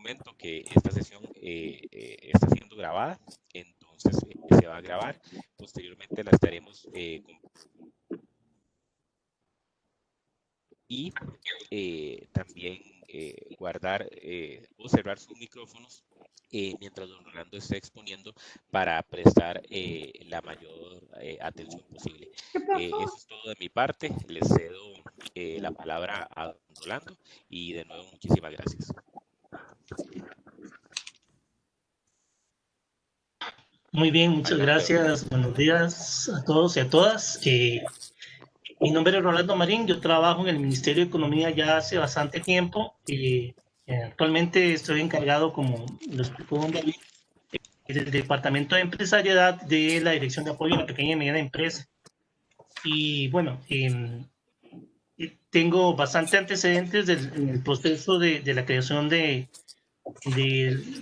comento que esta sesión está siendo grabada, entonces se va a grabar. Posteriormente la estaremos y también guardar o cerrar sus micrófonos mientras don Rolando esté exponiendo para prestar la mayor atención posible. Eso es todo de mi parte. Les cedo la palabra a don Rolando y de nuevo muchísimas gracias. Muy bien, muchas gracias. Buenos días a todos y a todas. Mi nombre es Rolando Marín, yo trabajo en el Ministerio de Economía ya hace bastante tiempo y actualmente estoy encargado, como lo explicó don David, del Departamento de Empresariedad de la Dirección de Apoyo a la Pequeña y Mediana Empresa. Y bueno, tengo bastante antecedentes en el proceso de la creación de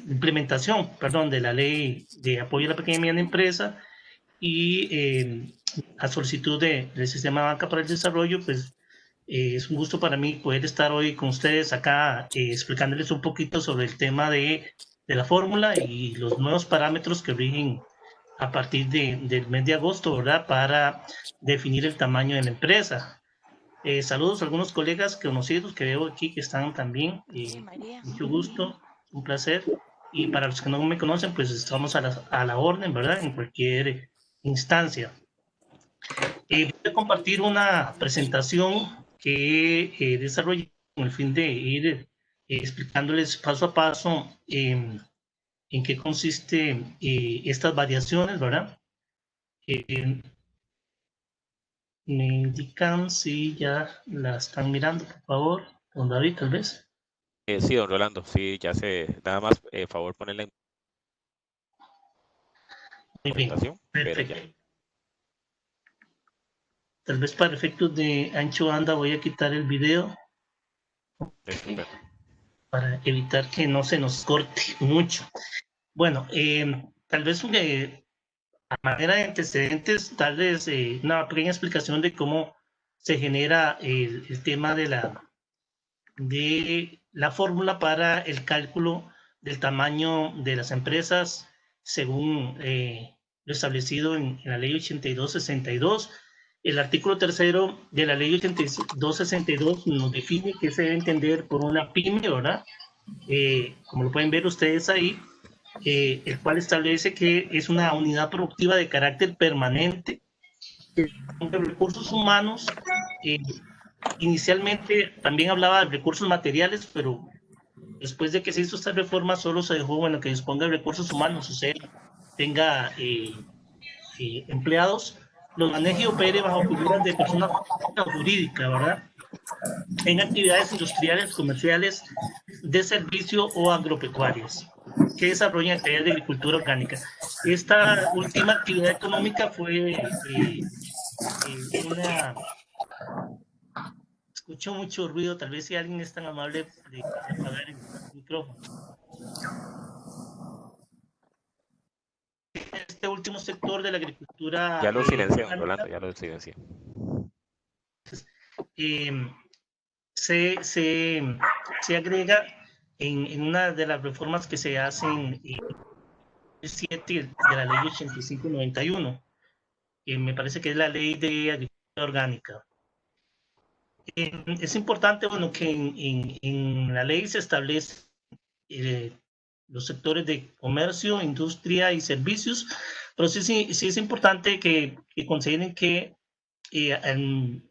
implementación, perdón, de la Ley de Apoyo a la Pequeña y Mediana Empresa y a solicitud del Sistema de Banca para el Desarrollo, pues es un gusto para mí poder estar hoy con ustedes acá explicándoles un poquito sobre el tema de la fórmula y los nuevos parámetros que rigen a partir del mes de agosto, ¿verdad? Para definir el tamaño de la empresa. Saludos a algunos colegas conocidos que veo aquí que están también. Mucho gusto, un placer. Y para los que no me conocen, pues estamos a la orden, ¿verdad? En cualquier instancia. Voy a compartir una presentación que desarrollé con el fin de ir explicándoles paso a paso en qué consiste estas variaciones, ¿verdad? Me indican si ya la están mirando, por favor, don David, tal vez. Sí, don Rolando, sí, ya sé. Nada más, favor, poner la presentación. Perfecto. Tal vez para efectos de ancho banda voy a quitar el video para evitar que no se nos corte mucho. Bueno, tal vez a manera de antecedentes, darles una pequeña explicación de cómo se genera el tema de la fórmula para el cálculo del tamaño de las empresas según lo establecido en la ley 8262. El artículo 3º de la ley 8262 nos define qué se debe entender por una pyme, ¿verdad? Como lo pueden ver ustedes ahí, el cual establece que es una unidad productiva de carácter permanente de recursos humanos. Inicialmente también hablaba de recursos materiales, pero después de que se hizo esta reforma solo se dejó, bueno, que disponga de recursos humanos, o sea, tenga empleados, los maneje y opere bajo figuras de persona jurídica, ¿verdad? En actividades industriales, comerciales, de servicio o agropecuarias que desarrollan actividades de agricultura orgánica. Esta última actividad económica fue una... Escucho mucho ruido, tal vez si alguien es tan amable de apagar el micrófono. Este último sector de la agricultura... Ya lo silencié, Rolando, ya lo silencié. Se agrega en una de las reformas que se hacen el 7 de la ley 8591, me parece que es la ley de agricultura orgánica. Es importante, bueno, que en la ley se establece los sectores de comercio, industria y servicios, pero sí es importante que consideren que el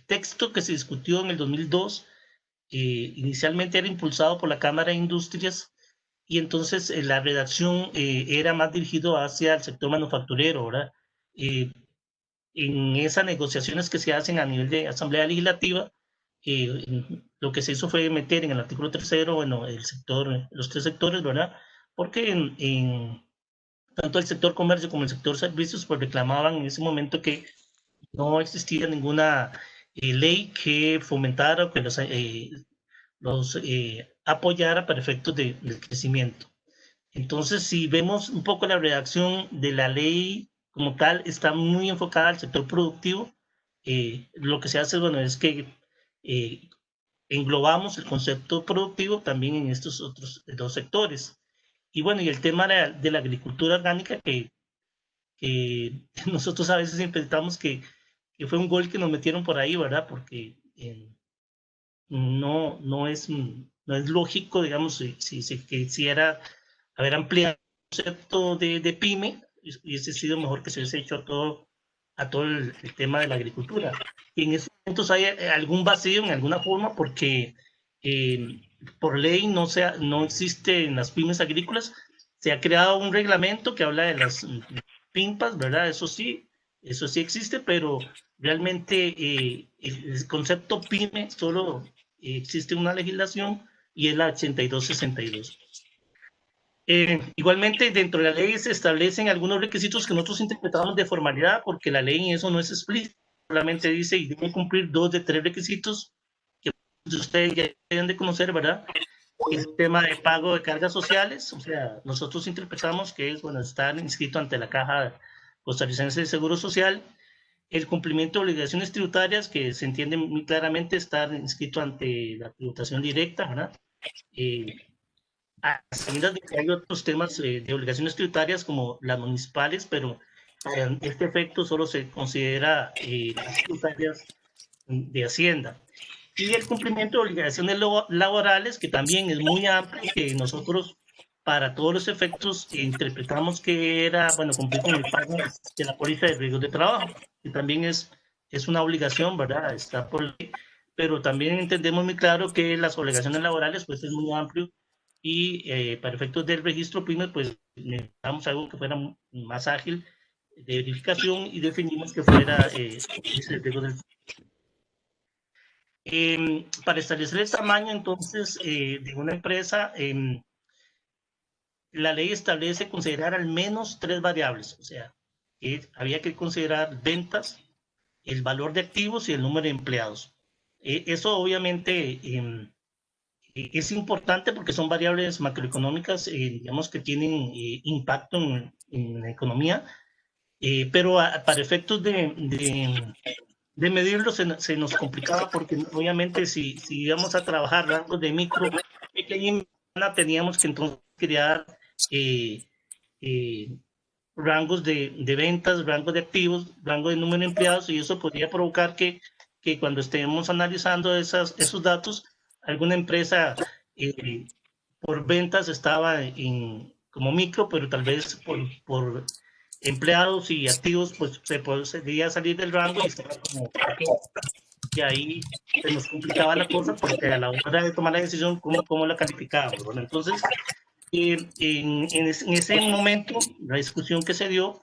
texto que se discutió en el 2002 inicialmente era impulsado por la Cámara de Industrias y entonces la redacción era más dirigido hacia el sector manufacturero, ¿verdad? En esas negociaciones que se hacen a nivel de Asamblea Legislativa, lo que se hizo fue meter en el artículo 3º, bueno, los tres sectores, ¿verdad? Porque tanto el sector comercio como el sector servicios pues reclamaban en ese momento que no existía ninguna ley que fomentara o que los apoyara para efectos de crecimiento. Entonces, si vemos un poco la redacción de la ley como tal, está muy enfocada al sector productivo. Lo que se hace, bueno, es que englobamos el concepto productivo también en estos otros dos sectores. Y bueno, y el tema de la agricultura orgánica, que nosotros a veces intentamos que fue un gol que nos metieron por ahí, ¿verdad? Porque no es lógico, digamos, si se quisiera haber ampliado el concepto de pyme, hubiese sido mejor que se hubiese hecho a todo el tema de la agricultura. Y en esos momentos hay algún vacío en alguna forma porque eh, por ley no existe en las pymes agrícolas, se ha creado un reglamento que habla de las PIMPAs, ¿verdad? Eso sí existe, pero realmente el concepto pyme solo existe una legislación y es la 8262. Igualmente, dentro de la ley se establecen algunos requisitos que nosotros interpretamos de formalidad, porque la ley en eso no es explícita, solamente dice y deben cumplir 2 de 3 requisitos que ustedes ya deben de conocer, ¿verdad? El tema de pago de cargas sociales, o sea, nosotros interpretamos que es, bueno, estar inscrito ante la Caja Costarricense de Seguro Social, el cumplimiento de obligaciones tributarias, que se entiende muy claramente estar inscrito ante la tributación directa, ¿verdad? A sabiendas de que hay otros temas de obligaciones tributarias como las municipales, pero para este efecto solo se considera las tributarias de Hacienda. Y el cumplimiento de obligaciones laborales, que también es muy amplio, que nosotros para todos los efectos interpretamos que era, bueno, cumplir con el pago de la póliza de riesgos de trabajo, que también es una obligación, ¿verdad? Está por ley, pero también entendemos muy claro que las obligaciones laborales, pues es muy amplio y para efectos del registro PYME, pues necesitamos algo que fuera más ágil de verificación y definimos que fuera ese riesgo del para establecer el tamaño entonces de una empresa, la ley establece considerar al menos 3 variables, o sea, había que considerar ventas, el valor de activos y el número de empleados. Eso obviamente es importante porque son variables macroeconómicas, digamos que tienen impacto en la economía, pero para efectos de medirlo se nos complicaba porque obviamente si íbamos a trabajar rangos de micro, pequeña y mediana, teníamos que entonces crear eh, eh, rangos de ventas, rangos de activos, rango de número de empleados y eso podría provocar que cuando estemos analizando esos datos, alguna empresa por ventas estaba como micro, pero tal vez por empleados y activos, pues se podría salir del rango y estaba como pequeño. Y ahí se nos complicaba la cosa porque a la hora de tomar la decisión, ¿cómo la calificábamos? Bueno, entonces, en ese momento, la discusión que se dio,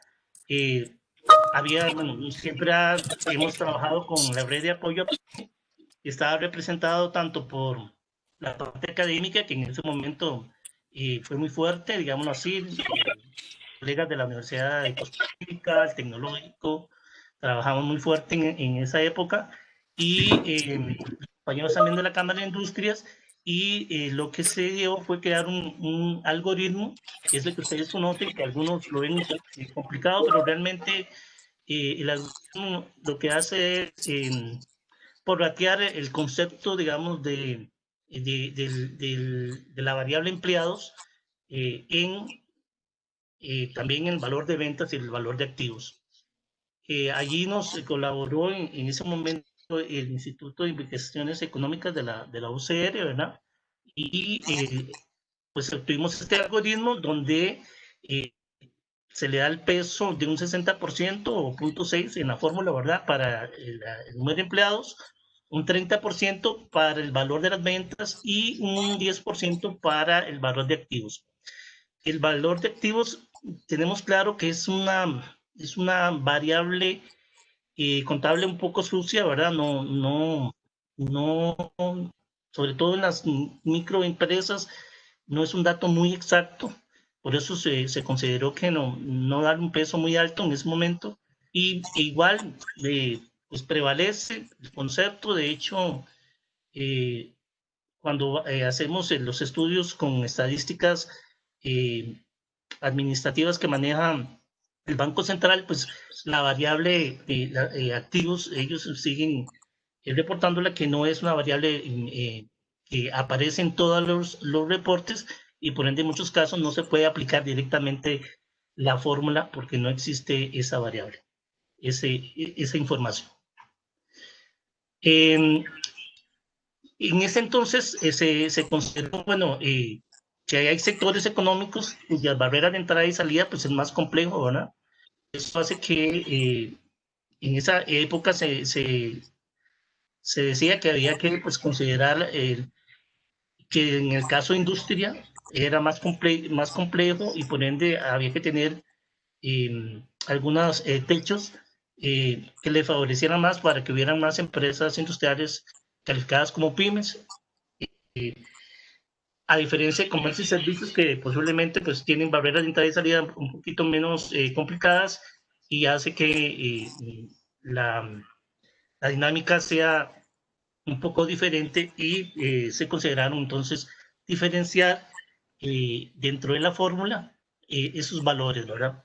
bueno, siempre hemos trabajado con la red de apoyo, estaba representado tanto por la parte académica, que en ese momento fue muy fuerte, digámoslo así, colegas de la Universidad de Costa Rica, el Tecnológico, trabajamos muy fuerte en esa época, y compañeros también de la Cámara de Industrias, y lo que se dio fue crear un algoritmo, que es lo que ustedes conocen, que algunos lo ven complicado, pero realmente el algoritmo lo que hace es prorratear el concepto, digamos, de la variable empleados también el valor de ventas y el valor de activos. Allí nos colaboró en ese momento el Instituto de Investigaciones Económicas de la UCR, ¿verdad? Y pues obtuvimos este algoritmo donde eh, se le da el peso de un 60% o 0.6 en la fórmula, ¿verdad? Para el número de empleados, un 30% para el valor de las ventas y un 10% para el valor de activos. El valor de activos tenemos claro que es una variable contable un poco sucia, ¿verdad? No, sobre todo en las microempresas, no es un dato muy exacto, por eso se consideró que no dar un peso muy alto en ese momento, y igual pues prevalece el concepto, de hecho, eh, cuando hacemos los estudios con estadísticas eh, administrativas que manejan el Banco Central, pues la variable activos, ellos siguen reportándola que no es una variable que aparece en todos los reportes y por ende en muchos casos no se puede aplicar directamente la fórmula porque no existe esa variable, esa información. En ese entonces se consideró, bueno, que hay sectores económicos cuyas barreras de entrada y salida pues es más complejo, ¿verdad? Eso hace que en esa época se decía que había que pues, considerar que en el caso de industria era más complejo y por ende había que tener algunos techos que le favorecieran más para que hubieran más empresas industriales calificadas como pymes, a diferencia de comercio y servicios que posiblemente pues tienen barreras de entrada y salida un poquito menos complicadas y hace que la dinámica sea un poco diferente y se consideraron entonces diferenciar dentro de la fórmula esos valores, ¿verdad?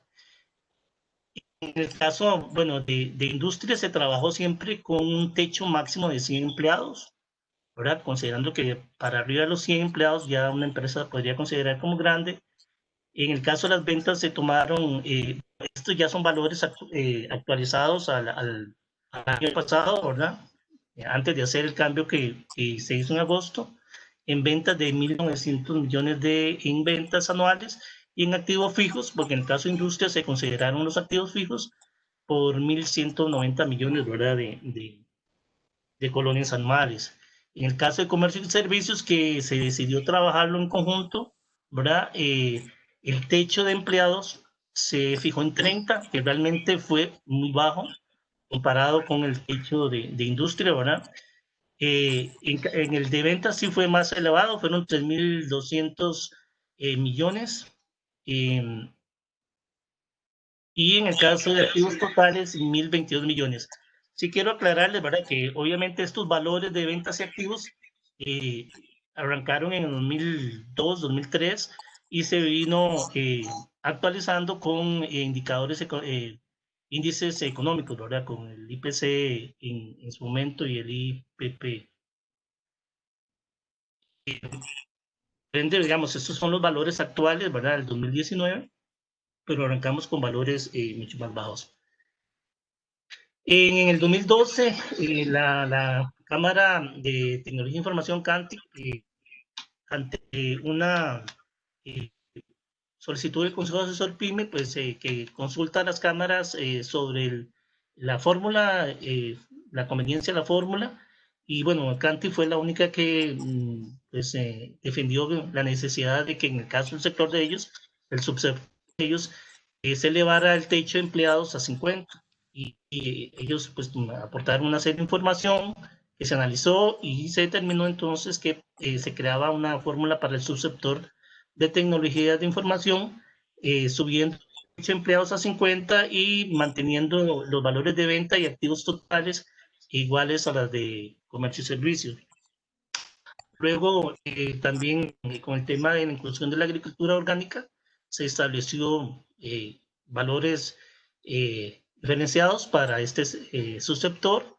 En el caso, bueno, de industria se trabajó siempre con un techo máximo de 100 empleados, ¿verdad? Considerando que para arriba de los 100 empleados ya una empresa podría considerar como grande. En el caso de las ventas se tomaron, estos ya son valores actualizados al año pasado, ¿verdad? Antes de hacer el cambio que se hizo en agosto, en ventas de 1.900 millones en ventas anuales y en activos fijos, porque en el caso de industria se consideraron los activos fijos por 1.190 millones, ¿verdad? De colonias anuales. En el caso de comercio y servicios, que se decidió trabajarlo en conjunto, ¿verdad? El techo de empleados se fijó en 30, que realmente fue muy bajo comparado con el techo de industria, ¿verdad? En el de ventas sí fue más elevado, fueron 3.200 millones. Eh, y en el caso de activos totales, 1.022 millones. Sí quiero aclararles, ¿verdad? Que obviamente estos valores de ventas y activos eh, arrancaron en el 2002, 2003 y se vino actualizando con indicadores, índices económicos, ¿verdad? Con el IPC en su momento y el IPP. Digamos, estos son los valores actuales, ¿verdad? Del 2019, pero arrancamos con valores mucho más bajos. En el 2012, la Cámara de Tecnología e Información CANTIC, ante una solicitud del Consejo Asesor PYME, pues que consulta a las cámaras sobre la fórmula, la conveniencia de la fórmula, y bueno, CANTIC fue la única que pues, defendió la necesidad de que en el caso del sector de ellos, el subsector de ellos, se elevara el techo de empleados a 50 y ellos pues aportaron una serie de información que se analizó y se determinó entonces que se creaba una fórmula para el subsector de tecnologías de información, subiendo empleados a 50 y manteniendo los valores de venta y activos totales iguales a las de comercio y servicios. Luego, también con el tema de la inclusión de la agricultura orgánica, se estableció valores diferenciados para este subsector,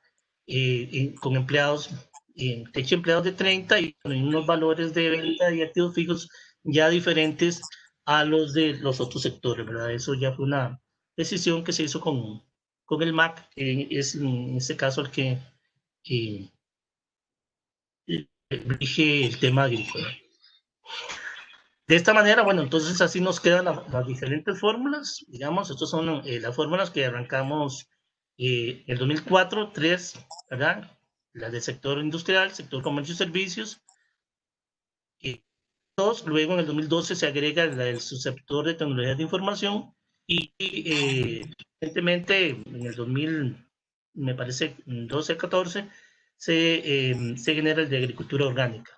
con empleados, techo empleados de 30 y con unos valores de venta y activos fijos ya diferentes a los de los otros sectores, ¿verdad? Eso ya fue una decisión que se hizo con el MAC, que es en este caso el que rige el tema agrícola. De esta manera, bueno, entonces así nos quedan las diferentes fórmulas. Digamos, estas son las fórmulas que arrancamos el 2004, 3, ¿verdad? Las del sector industrial, sector comercio y servicios. Dos, luego en el 2012 se agrega la del subsector de tecnologías de información y recientemente en el 2000, me parece, 12-14, se genera el de agricultura orgánica.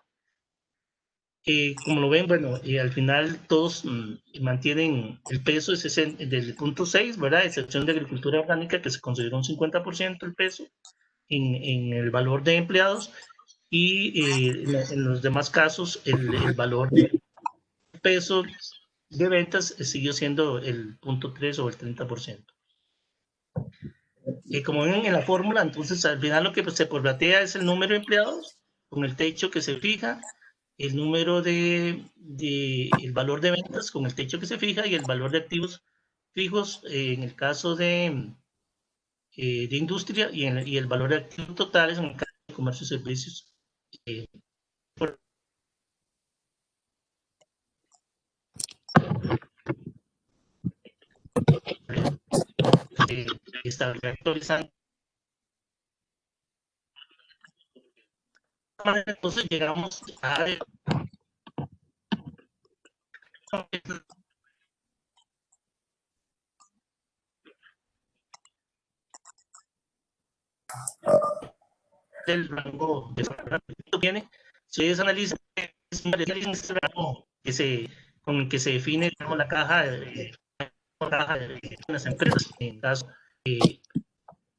Como lo ven, bueno, al final todos mantienen el peso del punto 6, ¿verdad? Excepción de agricultura orgánica, que se consideró un 50% el peso en el valor de empleados, y en los demás casos el valor de peso de ventas siguió siendo el punto 3 o el 30%. como ven en la fórmula, entonces al final lo que se prorratea es el número de empleados con el techo que se fija, el número el valor de ventas con el techo que se fija y el valor de activos fijos en el caso de industria y el valor de activos totales en el caso de comercio y servicios. Está actualizando. Entonces llegamos a el rango de que tiene. Si ustedes analizan, es un rango con el que se define la caja de las empresas, en caso de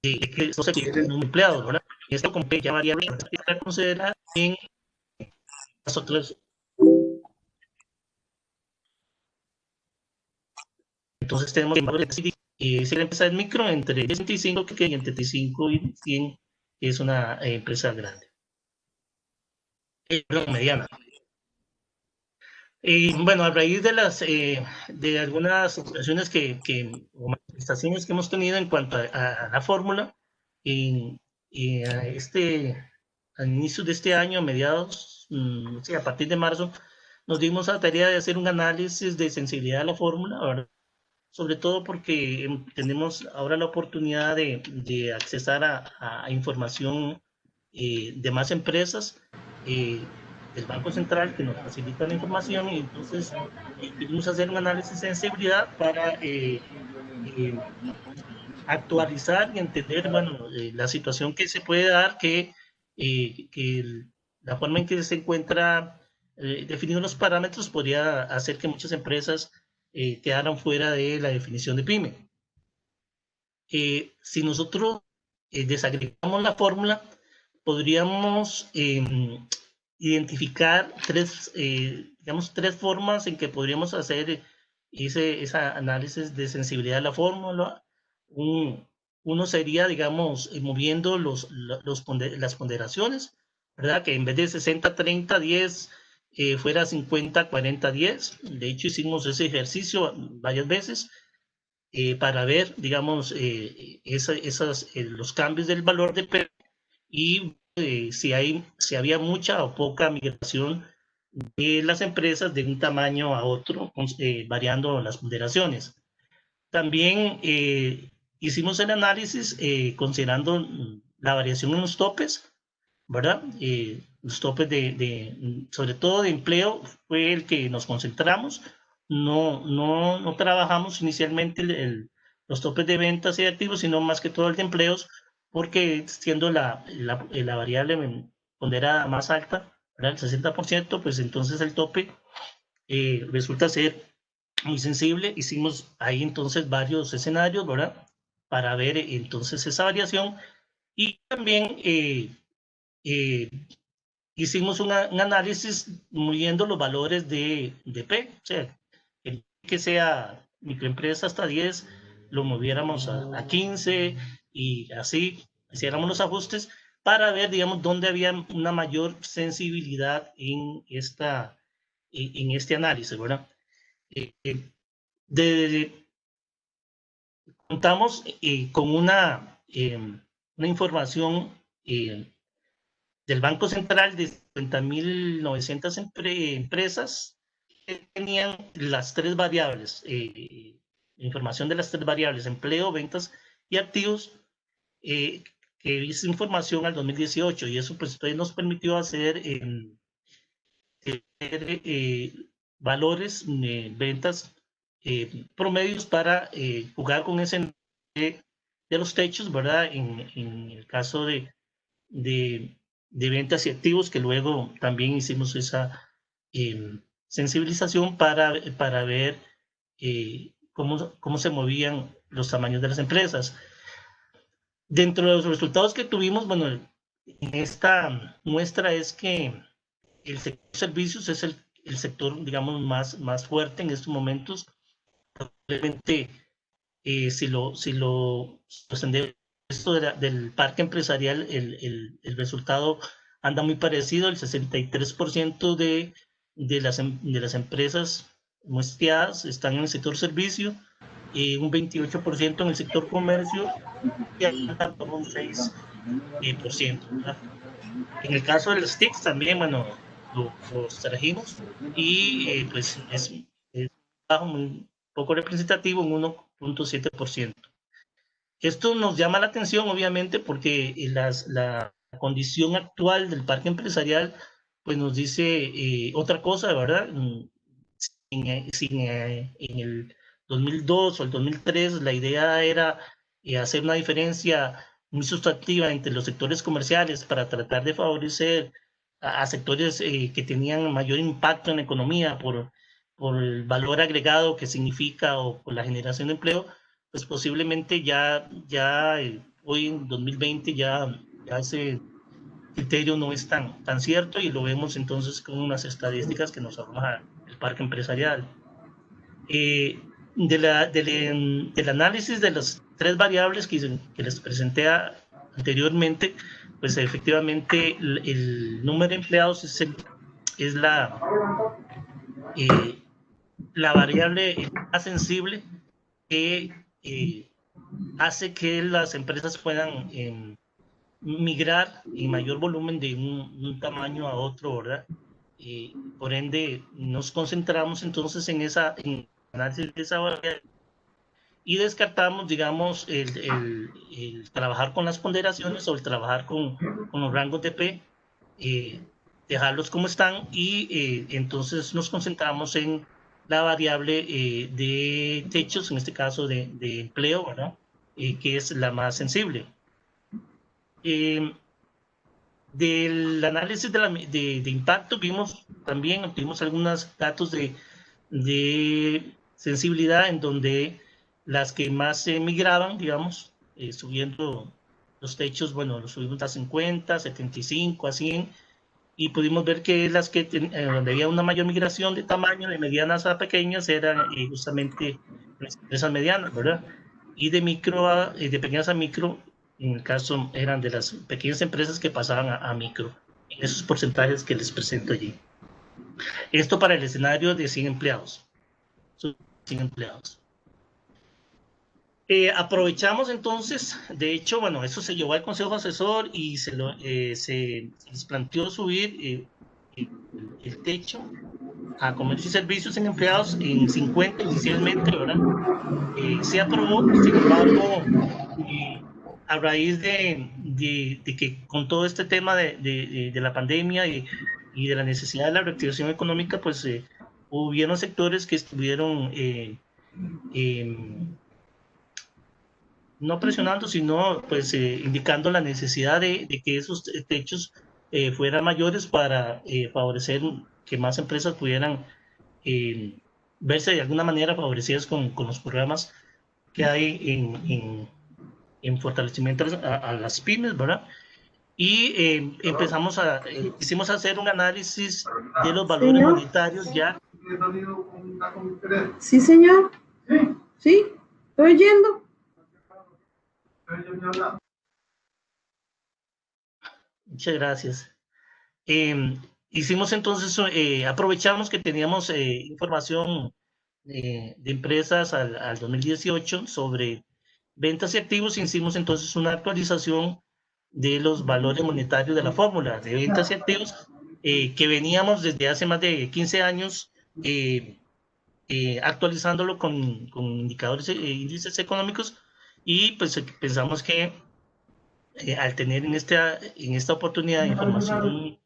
que esto se considere un empleado, ¿verdad? Esto como ya variable para considerar en las otras. Entonces tenemos que si la empresa es micro, entre 65 y entre 35 y 100 es una empresa grande. Mediana. Bueno, a raíz de de algunas situaciones o manifestaciones que hemos tenido en cuanto a la fórmula, y al inicio de este año, a mediados, a partir de marzo, nos dimos a la tarea de hacer un análisis de sensibilidad a la fórmula, ¿verdad? Sobre todo porque tenemos ahora la oportunidad de accesar a información de más empresas del Banco Central que nos facilita la información, y entonces queremos hacer un análisis de sensibilidad para actualizar y entender, bueno, la situación que se puede dar, que la forma en que se encuentra definidos los parámetros podría hacer que muchas empresas quedaran fuera de la definición de PYME. Si nosotros desagregamos la fórmula, podríamos identificar tres formas en que podríamos hacer ese análisis de sensibilidad de la fórmula. Uno sería, digamos, moviendo las ponderaciones, ¿verdad? Que en vez de 60, 30, 10 fuera 50, 40, 10. De hecho, hicimos ese ejercicio varias veces para ver, digamos, los cambios del valor de P y si había mucha o poca migración de las empresas de un tamaño a otro, variando las ponderaciones. También hicimos el análisis considerando la variación en los topes, ¿verdad? Los topes sobre todo de empleo fue el que nos concentramos. No trabajamos inicialmente los topes de ventas y de activos, sino más que todo el de empleos, porque siendo la variable ponderada más alta, ¿verdad? El 60%, pues entonces el tope resulta ser muy sensible. Hicimos ahí entonces varios escenarios, ¿verdad? Para ver entonces esa variación, y también hicimos un análisis midiendo los valores de P, o sea, que sea microempresa hasta 10, lo moviéramos a 15 y así hiciéramos los ajustes para ver, digamos, dónde había una mayor sensibilidad en este análisis, ¿verdad? Contamos con una información del Banco Central de 50.900 empresas que tenían las tres variables, información de las tres variables, empleo, ventas y activos, que es información al 2018, y eso pues nos permitió hacer valores, ventas promedios para jugar con ese de los techos, ¿verdad? En el caso de ventas y activos, que luego también hicimos esa sensibilización para ver cómo se movían los tamaños de las empresas. Dentro de los resultados que tuvimos, bueno, en esta muestra es que el sector de servicios es el sector, digamos, más fuerte en estos momentos. Probablemente, si lo extendemos resto del parque empresarial, el resultado anda muy parecido. El 63% de las empresas muestreadas están en el sector servicio, y un 28% en el sector comercio, y anda por un 6%, ¿verdad? En el caso de las TICs también, bueno, los trajimos, y pues es bajo, muy poco representativo, un 1.7%. Esto nos llama la atención, obviamente, porque la condición actual del parque empresarial pues nos dice otra cosa, ¿verdad? En el 2002 o el 2003 la idea era hacer una diferencia muy sustantiva entre los sectores comerciales para tratar de favorecer a sectores que tenían mayor impacto en la economía por el valor agregado que significa o por la generación de empleo. Pues posiblemente ya hoy en 2020 ya ese criterio no es tan cierto, y lo vemos entonces con unas estadísticas que nos arroja el parque empresarial. Del análisis de las tres variables que les presenté anteriormente, pues efectivamente el número de empleados es la variable más sensible que hace que las empresas puedan migrar en mayor volumen de un tamaño a otro, ¿verdad? Por ende, nos concentramos entonces en el análisis de esa variable y descartamos, digamos, el trabajar con las ponderaciones o el trabajar con los rangos de P, dejarlos como están, y entonces nos concentramos en la variable de techos, en este caso de empleo, ¿verdad? Que es la más sensible. Del análisis de impacto vimos algunos datos de sensibilidad, en donde las que más migraban, digamos, subiendo los techos, bueno, los subimos a 50, 75, a 100, y pudimos ver que las que donde había una mayor migración de tamaño, de medianas a pequeñas, eran justamente las empresas medianas, ¿verdad? Y de pequeñas a micro, en el caso eran de las pequeñas empresas que pasaban a micro, en esos porcentajes que les presento allí. Esto para el escenario de 100 empleados. 100 empleados. Aprovechamos entonces, de hecho, bueno, eso se llevó al Consejo Asesor y se les planteó subir el techo a comercio y servicios en empleados en 50 inicialmente, ¿verdad? Se aprobó, sin embargo, a raíz de que con todo este tema de la pandemia y de la necesidad de la reactivación económica, pues hubieron sectores que estuvieron no presionando, sino pues indicando la necesidad de que esos techos fueran mayores para favorecer que más empresas pudieran verse de alguna manera favorecidas con los programas que hay en fortalecimiento a las pymes, ¿verdad? Y quisimos hacer un análisis de los valores monetarios ya. Sí, señor. Sí, estoy oyendo. Muchas gracias. Hicimos entonces, aprovechamos que teníamos información de empresas al 2018 sobre ventas y activos, y hicimos entonces una actualización de los valores monetarios de la fórmula de ventas y activos que veníamos desde hace más de 15 años actualizándolo con indicadores índices económicos, y pues pensamos que al tener en esta oportunidad de información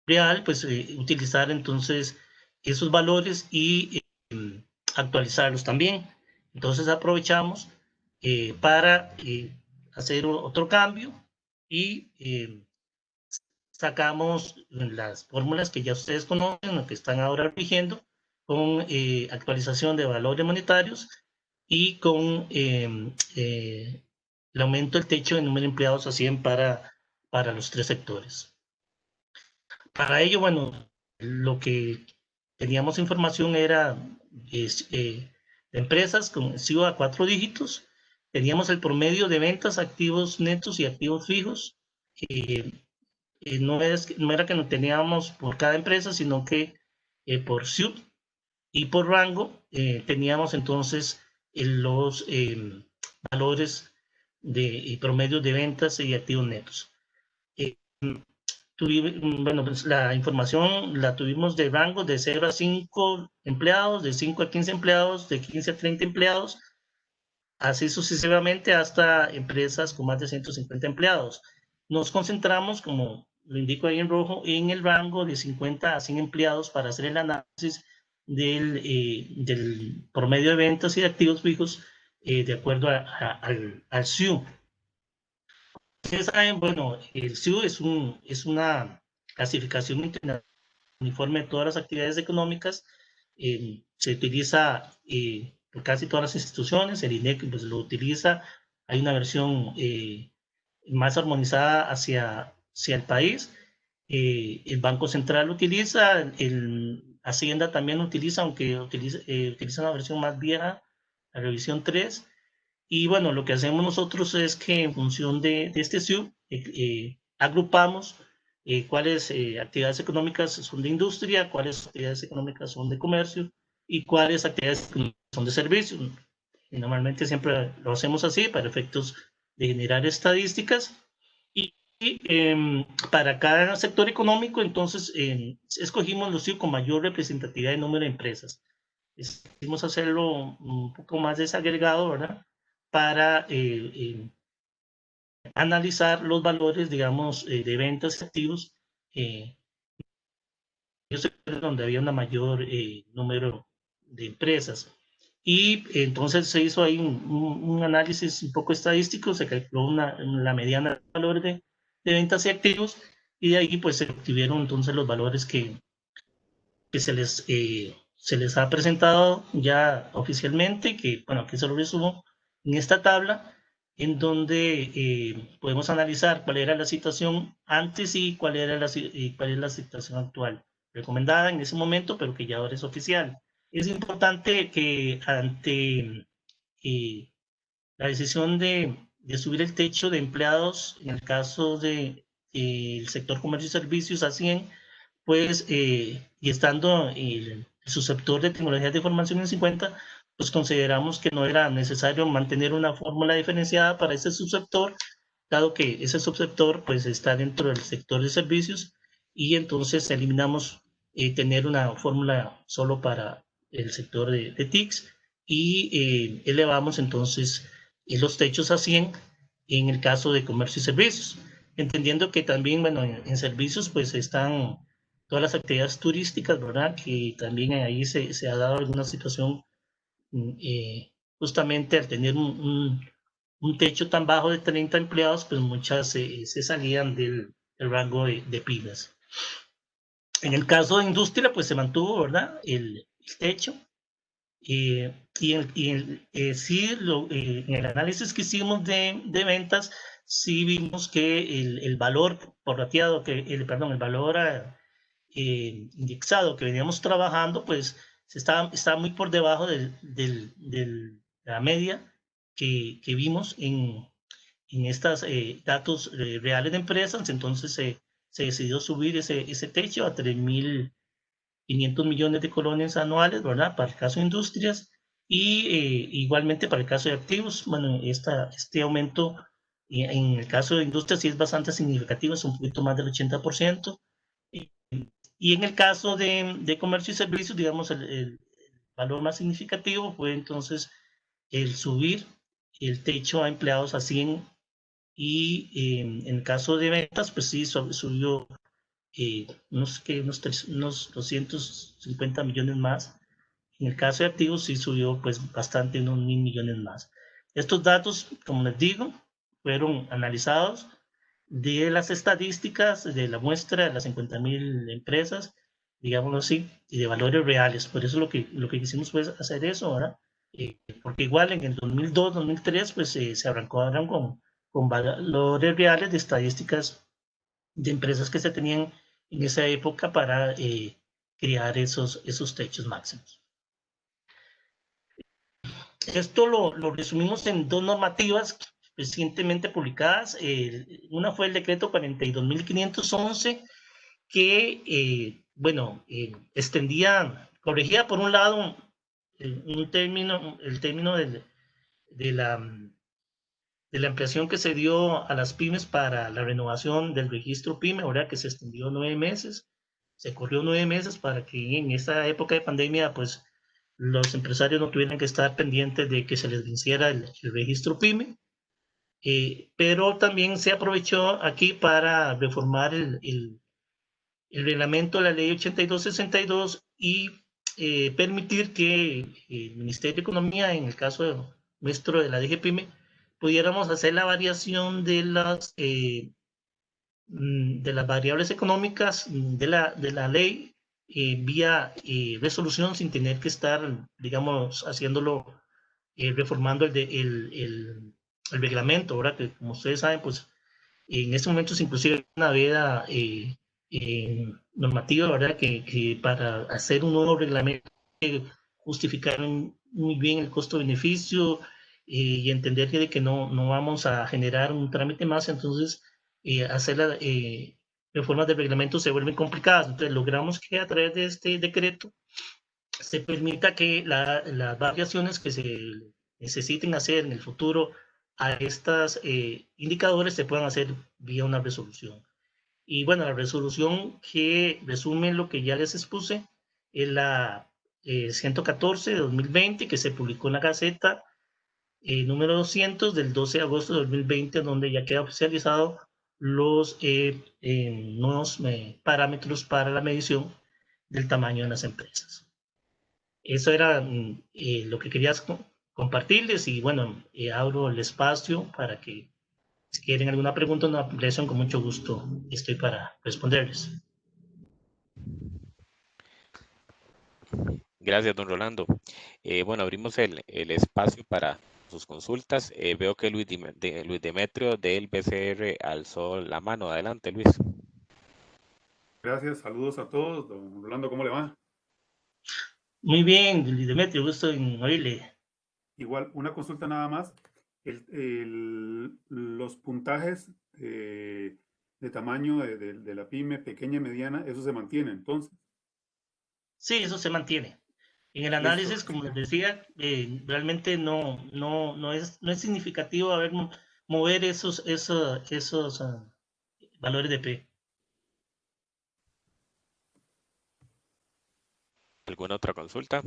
real, pues utilizar entonces esos valores y actualizarlos también. Entonces aprovechamos para hacer otro cambio, y sacamos las fórmulas que ya ustedes conocen, que están ahora rigiendo, con actualización de valores monetarios y con el aumento del techo de número de empleados a 100 para los tres sectores. Para ello, bueno, lo que teníamos información era de empresas con SIO a 4 dígitos, teníamos el promedio de ventas, activos netos y activos fijos. No era que no teníamos por cada empresa, sino que por SUB y por rango teníamos entonces los valores de promedio de ventas y activos netos. Bueno, pues la información la tuvimos de rango de 0 a 5 empleados, de 5 a 15 empleados, de 15 a 30 empleados, así sucesivamente hasta empresas con más de 150 empleados. Nos concentramos, como lo indico ahí en rojo, en el rango de 50 a 100 empleados para hacer el análisis del promedio de ventas y de activos fijos de acuerdo al SIU. Ustedes saben, bueno, el SIU es una clasificación internacional uniforme de todas las actividades económicas. Se utiliza por casi todas las instituciones. El INEC pues, lo utiliza. Hay una versión más armonizada hacia el país. El Banco Central lo utiliza. Hacienda también lo utiliza, aunque utiliza una versión más vieja, la revisión 3. Y bueno, lo que hacemos nosotros es que en función de este SIU, agrupamos cuáles actividades económicas son de industria, cuáles actividades económicas son de comercio y cuáles actividades económicas son de servicios. Y normalmente siempre lo hacemos así para efectos de generar estadísticas. Y para cada sector económico, entonces, escogimos los SIU con mayor representatividad de número de empresas. Decidimos hacerlo un poco más desagregado, ¿verdad? Para analizar los valores, digamos, de ventas y activos, donde había un mayor número de empresas. Y entonces se hizo ahí un análisis un poco estadístico, se calculó la mediana de valores de ventas y activos, y de ahí pues se obtuvieron entonces los valores que se les ha presentado ya oficialmente, que bueno, aquí se lo resumo en esta tabla, en donde podemos analizar cuál era la situación antes y cuál es la situación actual, recomendada en ese momento, pero que ya ahora es oficial. Es importante que ante la decisión de subir el techo de empleados, en el caso del sector comercio y servicios a 100, pues, y estando el subsector de tecnologías de información en 50, pues consideramos que no era necesario mantener una fórmula diferenciada para ese subsector, dado que ese subsector pues está dentro del sector de servicios, y entonces eliminamos tener una fórmula solo para el sector de TICs, y elevamos entonces los techos a 100 en el caso de comercio y servicios, entendiendo que también, bueno, en servicios pues están todas las actividades turísticas, ¿verdad? Que también ahí se ha dado alguna situación, justamente al tener un techo tan bajo de 30 empleados, pues muchas se salían del rango de pymes. En el caso de industria, pues se mantuvo, ¿verdad? El techo. Sí, en el análisis que hicimos de ventas, sí vimos que el valor prorrateado, el valor indexado que veníamos trabajando, pues está muy por debajo de la media que vimos en estos datos reales de empresas. Entonces se decidió subir ese techo a 3.500 millones de colones anuales, ¿verdad? Para el caso de industrias, y igualmente para el caso de activos. Bueno, este aumento en el caso de industrias sí es bastante significativo, es un poquito más del 80%. Y en el caso de comercio y servicios, digamos, el valor más significativo fue entonces el subir el techo a empleados a 100, y en el caso de ventas, pues sí, subió unos 250 millones más. En el caso de activos sí subió pues bastante, unos 1.000 millones más. Estos datos, como les digo, fueron analizados de las estadísticas de la muestra de las 50.000 empresas, digámoslo así, y de valores reales. Por eso lo que quisimos fue hacer eso, ¿verdad? Porque igual en el 2002, 2003, pues se arrancaron con valores reales de estadísticas de empresas que se tenían en esa época para crear esos techos máximos. Esto lo resumimos en dos normativas recientemente publicadas. Una fue el decreto 42.511, que, bueno, corregía por un lado el término de la ampliación que se dio a las pymes para la renovación del registro PYME, ahora que se extendió 9 meses, se corrió 9 meses para que en esta época de pandemia, pues los empresarios no tuvieran que estar pendientes de que se les venciera el registro PYME. Pero también se aprovechó aquí para reformar el reglamento de la ley 8262 y permitir que el Ministerio de Economía, en el caso nuestro de la DGPYME, pudiéramos hacer la variación de las variables económicas de la ley vía resolución, sin tener que estar, digamos, haciéndolo, reformando el reglamento. Ahora que, como ustedes saben, pues en este momento es inclusive una veda normativa, ¿verdad? Que para hacer un nuevo reglamento justificar muy bien el costo-beneficio y entender que no vamos a generar un trámite más, entonces hacer las reformas del reglamento se vuelven complicadas. Entonces logramos que a través de este decreto se permita que las variaciones que se necesiten hacer en el futuro a estos indicadores se puedan hacer vía una resolución. Y bueno, la resolución que resume lo que ya les expuse es la 114 de 2020, que se publicó en la Gaceta número 200 del 12 de agosto de 2020, donde ya queda oficializado los nuevos parámetros para la medición del tamaño de las empresas. Eso era lo que quería compartirles, y bueno, abro el espacio para que si quieren alguna pregunta o una ampliación, con mucho gusto estoy para responderles. Gracias, don Rolando. Bueno, abrimos el espacio para sus consultas. Veo que Luis Demetrio del BCR alzó la mano. Adelante, Luis. Gracias, saludos a todos. Don Rolando, ¿cómo le va? Muy bien, Demetrio, gusto en oírle. Igual, una consulta nada más. Los puntajes de tamaño de la pyme pequeña y mediana, eso se mantiene entonces. Sí, eso se mantiene. En el Listo. análisis, como les decía, realmente no es significativo mover esos valores de P. ¿Alguna otra consulta?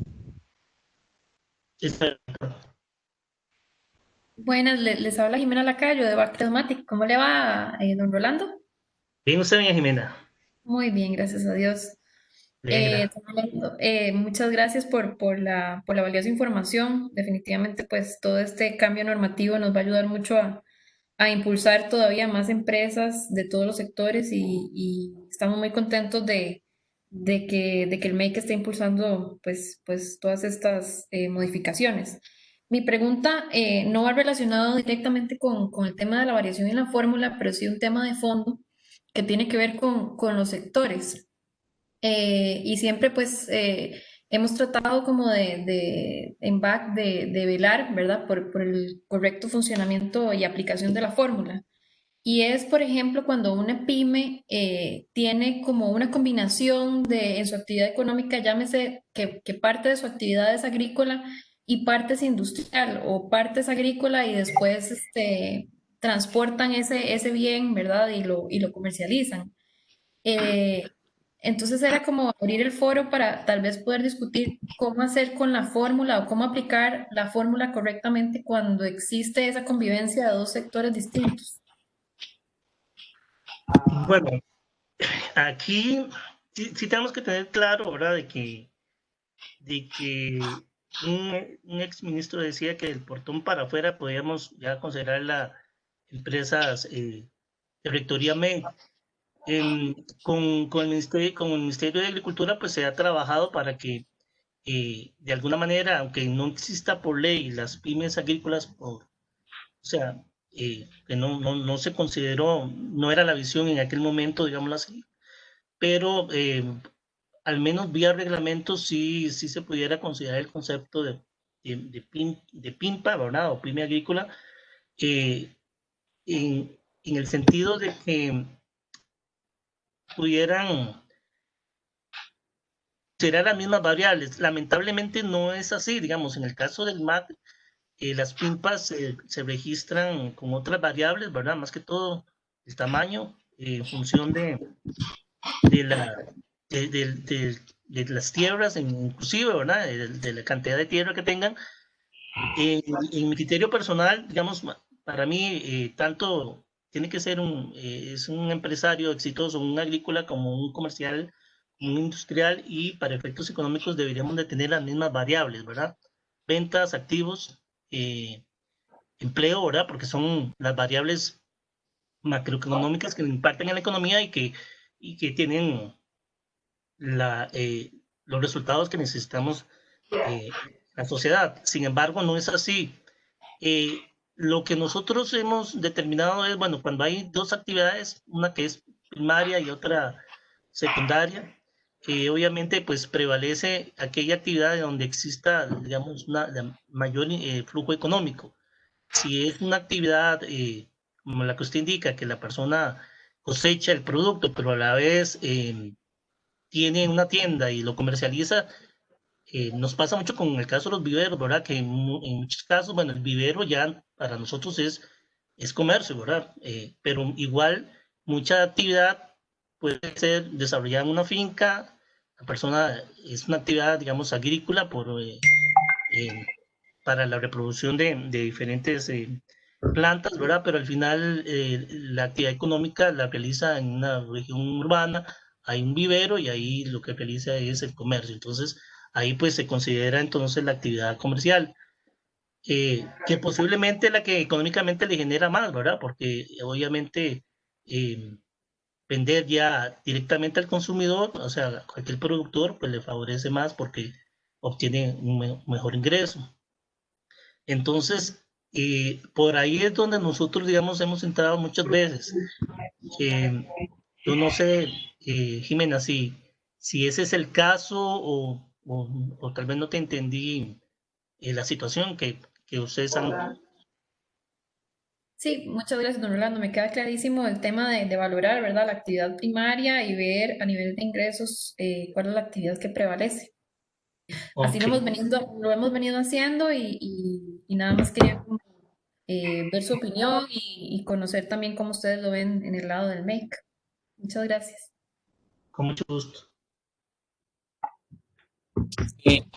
Buenas, les habla Jimena Lacayo de Bactreomatic. ¿Cómo le va, don Rolando? Bien, usted, doña Jimena. Muy bien, gracias a Dios. Alegra. Don Rolando, muchas gracias por la valiosa información. Definitivamente, pues todo este cambio normativo nos va a ayudar mucho a impulsar todavía más empresas de todos los sectores y estamos muy contentos de que el MEIC esté impulsando pues todas estas modificaciones. Mi pregunta no va relacionado directamente con el tema de la variación en la fórmula, pero sí un tema de fondo que tiene que ver con los sectores. Y siempre pues hemos tratado como en back de velar, ¿verdad? Por el correcto funcionamiento y aplicación de la fórmula. Y es, por ejemplo, cuando una pyme tiene como una combinación en su actividad económica, llámese que parte de su actividad es agrícola y parte es industrial, o parte es agrícola y después transportan ese bien, ¿verdad? Y lo comercializan. Eh, entonces era como abrir el foro para tal vez poder discutir cómo hacer con la fórmula o cómo aplicar la fórmula correctamente cuando existe esa convivencia de dos sectores distintos. Bueno, aquí sí tenemos que tener claro, ¿verdad? De que un ex ministro decía que del portón para afuera podíamos ya considerar las empresas de rectoría MEI. Con el Ministerio de Agricultura pues se ha trabajado para que de alguna manera, aunque no exista por ley las pymes agrícolas, o sea, que no se consideró, no era la visión en aquel momento, digámoslo así, pero al menos vía reglamento sí se pudiera considerar el concepto de PIMPA, ¿verdad? O pyme agrícola, en el sentido de que pudieran considerar las mismas variables. Lamentablemente no es así, digamos, en el caso del MAC, las PIMPAs se registran con otras variables, ¿verdad? Más que todo el tamaño, en función de las tierras, inclusive, ¿verdad? De la cantidad de tierra que tengan. En mi criterio personal, digamos, para mí, tanto tiene que ser es un empresario exitoso, un agrícola como un comercial, un industrial, y para efectos económicos deberíamos de tener las mismas variables, ¿verdad? Ventas, activos, empleo, ¿verdad? Porque son las variables macroeconómicas que impactan en la economía y que tienen los resultados que necesitamos la sociedad. Sin embargo, no es así. Lo que nosotros hemos determinado es, bueno, cuando hay dos actividades, una que es primaria y otra secundaria, obviamente pues prevalece aquella actividad donde exista, digamos, mayor flujo económico. Si es una actividad como la que usted indica, que la persona cosecha el producto, pero a la vez tiene una tienda y lo comercializa, nos pasa mucho con el caso de los viveros, ¿verdad? Que en muchos casos, bueno, el vivero ya para nosotros es comercio, ¿verdad? Pero igual mucha actividad puede ser desarrollada en una finca, la persona es una actividad, digamos, agrícola para la reproducción de diferentes plantas, ¿verdad? Pero al final la actividad económica la realiza en una región urbana, hay un vivero y ahí lo que realiza es el comercio. Entonces, ahí pues se considera entonces la actividad comercial, que posiblemente la que económicamente le genera más, ¿verdad? Porque obviamente vender ya directamente al consumidor, o sea, a cualquier productor, pues le favorece más porque obtiene un mejor ingreso. Entonces, por ahí es donde nosotros, digamos, hemos entrado muchas veces. Yo no sé, Jimena, si ese es el caso o tal vez no te entendí la situación que ustedes han... Sí, muchas gracias, don Rolando. Me queda clarísimo el tema de valorar, ¿verdad? La actividad primaria y ver a nivel de ingresos cuál es la actividad que prevalece. Así Ok, lo hemos venido haciendo y nada más quería como, ver su opinión y conocer también cómo ustedes lo ven en el lado del MEC. Muchas gracias. con mucho gusto.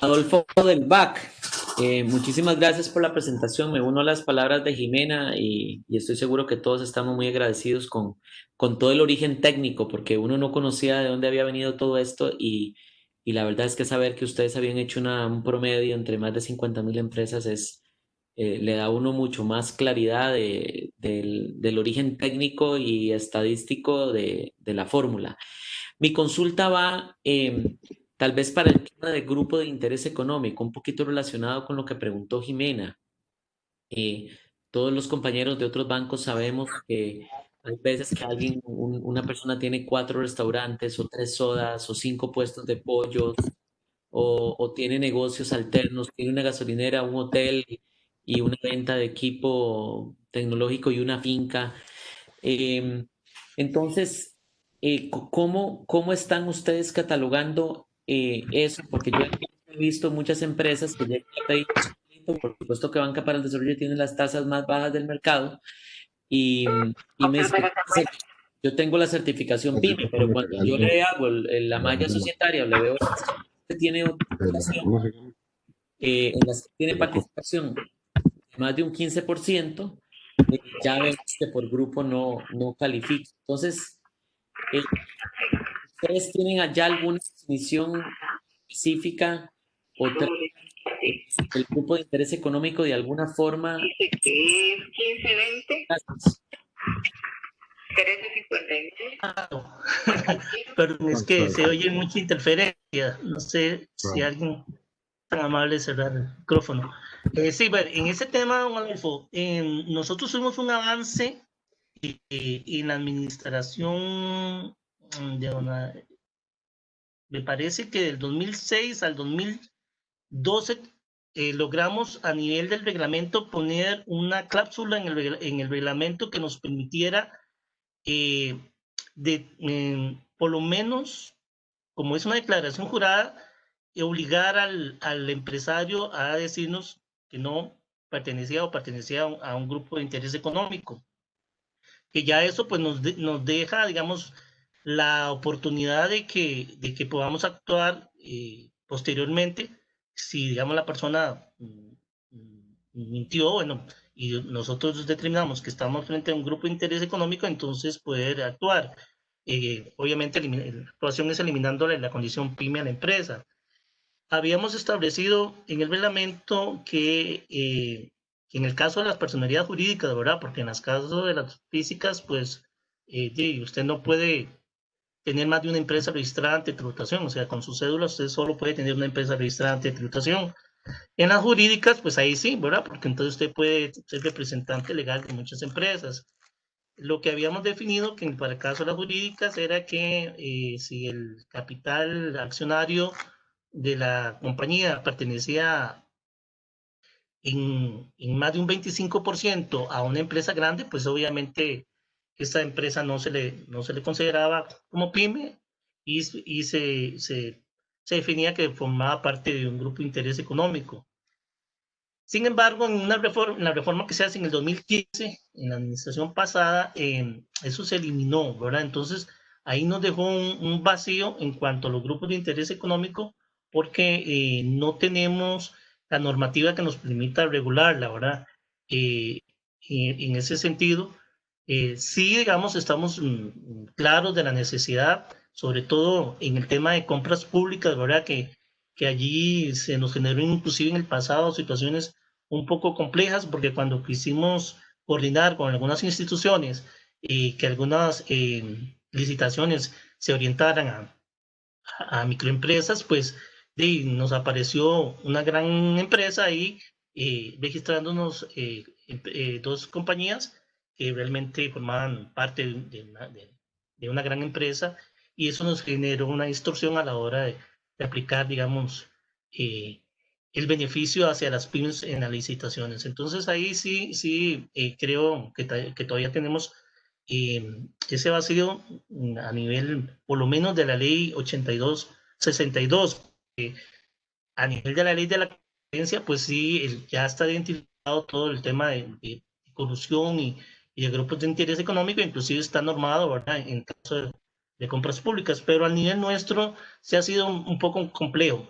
Adolfo del BAC, muchísimas gracias por la presentación. Me uno a las palabras de Jimena y estoy seguro que todos estamos muy agradecidos con todo el origen técnico, porque uno no conocía de dónde había venido todo esto y la verdad es que saber que ustedes habían hecho un promedio entre más de 50.000 empresas le da a uno mucho más claridad del origen técnico y estadístico de la fórmula. Mi consulta va tal vez para el tema de grupo de interés económico, un poquito relacionado con lo que preguntó Jimena. Todos los compañeros de otros bancos sabemos que hay veces que una persona tiene 4 restaurantes o 3 sodas o 5 puestos de pollos o tiene negocios alternos, tiene una gasolinera, un hotel y una venta de equipo tecnológico y una finca. Entonces, ¿cómo están ustedes catalogando eso? Porque yo he visto muchas empresas que llegan a pedir crédito, por supuesto que Banca para el Desarrollo tiene las tasas más bajas del mercado y me dicen, yo tengo la certificación PYME, pero cuando yo le hago la malla societaria, le veo que tiene participación, en las que tiene participación de más de un 15%, ya vemos que por grupo no califica. Entonces, ¿ustedes tienen allá alguna definición específica o el grupo de interés económico de alguna forma? Dice que es 1520 1359. Perdón, es que se oye mucha interferencia. No sé si alguien tan amable cerrar el micrófono. Sí, bueno, en ese tema, don Adolfo, nosotros tuvimos un avance en la administración me parece que del 2006 al 2012 logramos a nivel del reglamento poner una cláusula en el reglamento que nos permitiera por lo menos, como es una declaración jurada, obligar al empresario a decirnos que no pertenecía a un grupo de interés económico. Que ya eso pues nos deja, digamos, la oportunidad de que podamos actuar posteriormente si, digamos, la persona mintió, bueno, y nosotros determinamos que estamos frente a un grupo de interés económico, entonces poder actuar. Obviamente la actuación es eliminándole la condición pyme a la empresa. Habíamos establecido en el reglamento que en el caso de las personalidades jurídicas, ¿verdad? Porque en los casos de las físicas, pues usted no puede tener más de una empresa registrada ante tributación, o sea, con su cédula usted solo puede tener una empresa registrada ante tributación. En las jurídicas, pues ahí sí, ¿verdad? Porque entonces usted puede ser representante legal de muchas empresas. Lo que habíamos definido que para el caso de las jurídicas era que si el capital accionario de la compañía pertenecía en más de un 25% a una empresa grande, pues obviamente esta empresa no se le consideraba como pyme y se definía que formaba parte de un grupo de interés económico. Sin embargo, en la reforma que se hace en el 2015, en la administración pasada, eso se eliminó, ¿verdad? Entonces, ahí nos dejó un vacío en cuanto a los grupos de interés económico, porque no tenemos la normativa que nos permita regularla, ¿verdad? En ese sentido, sí, digamos, estamos claros de la necesidad, sobre todo en el tema de compras públicas, ¿verdad? Que allí se nos generó inclusive en el pasado situaciones un poco complejas, porque cuando quisimos coordinar con algunas instituciones y que algunas licitaciones se orientaran a microempresas, pues nos apareció una gran empresa ahí registrándonos dos compañías que realmente formaban parte de una gran empresa, y eso nos generó una distorsión a la hora de aplicar, digamos, el beneficio hacia las pymes en las licitaciones. Entonces ahí sí creo que todavía tenemos ese vacío a nivel, por lo menos, de la ley 8262. A nivel de la ley de la competencia, pues sí, ya está identificado todo el tema de corrupción y de grupos de interés económico, inclusive está normado, ¿verdad?, en caso de compras públicas, pero al nivel nuestro se ha sido un poco complejo,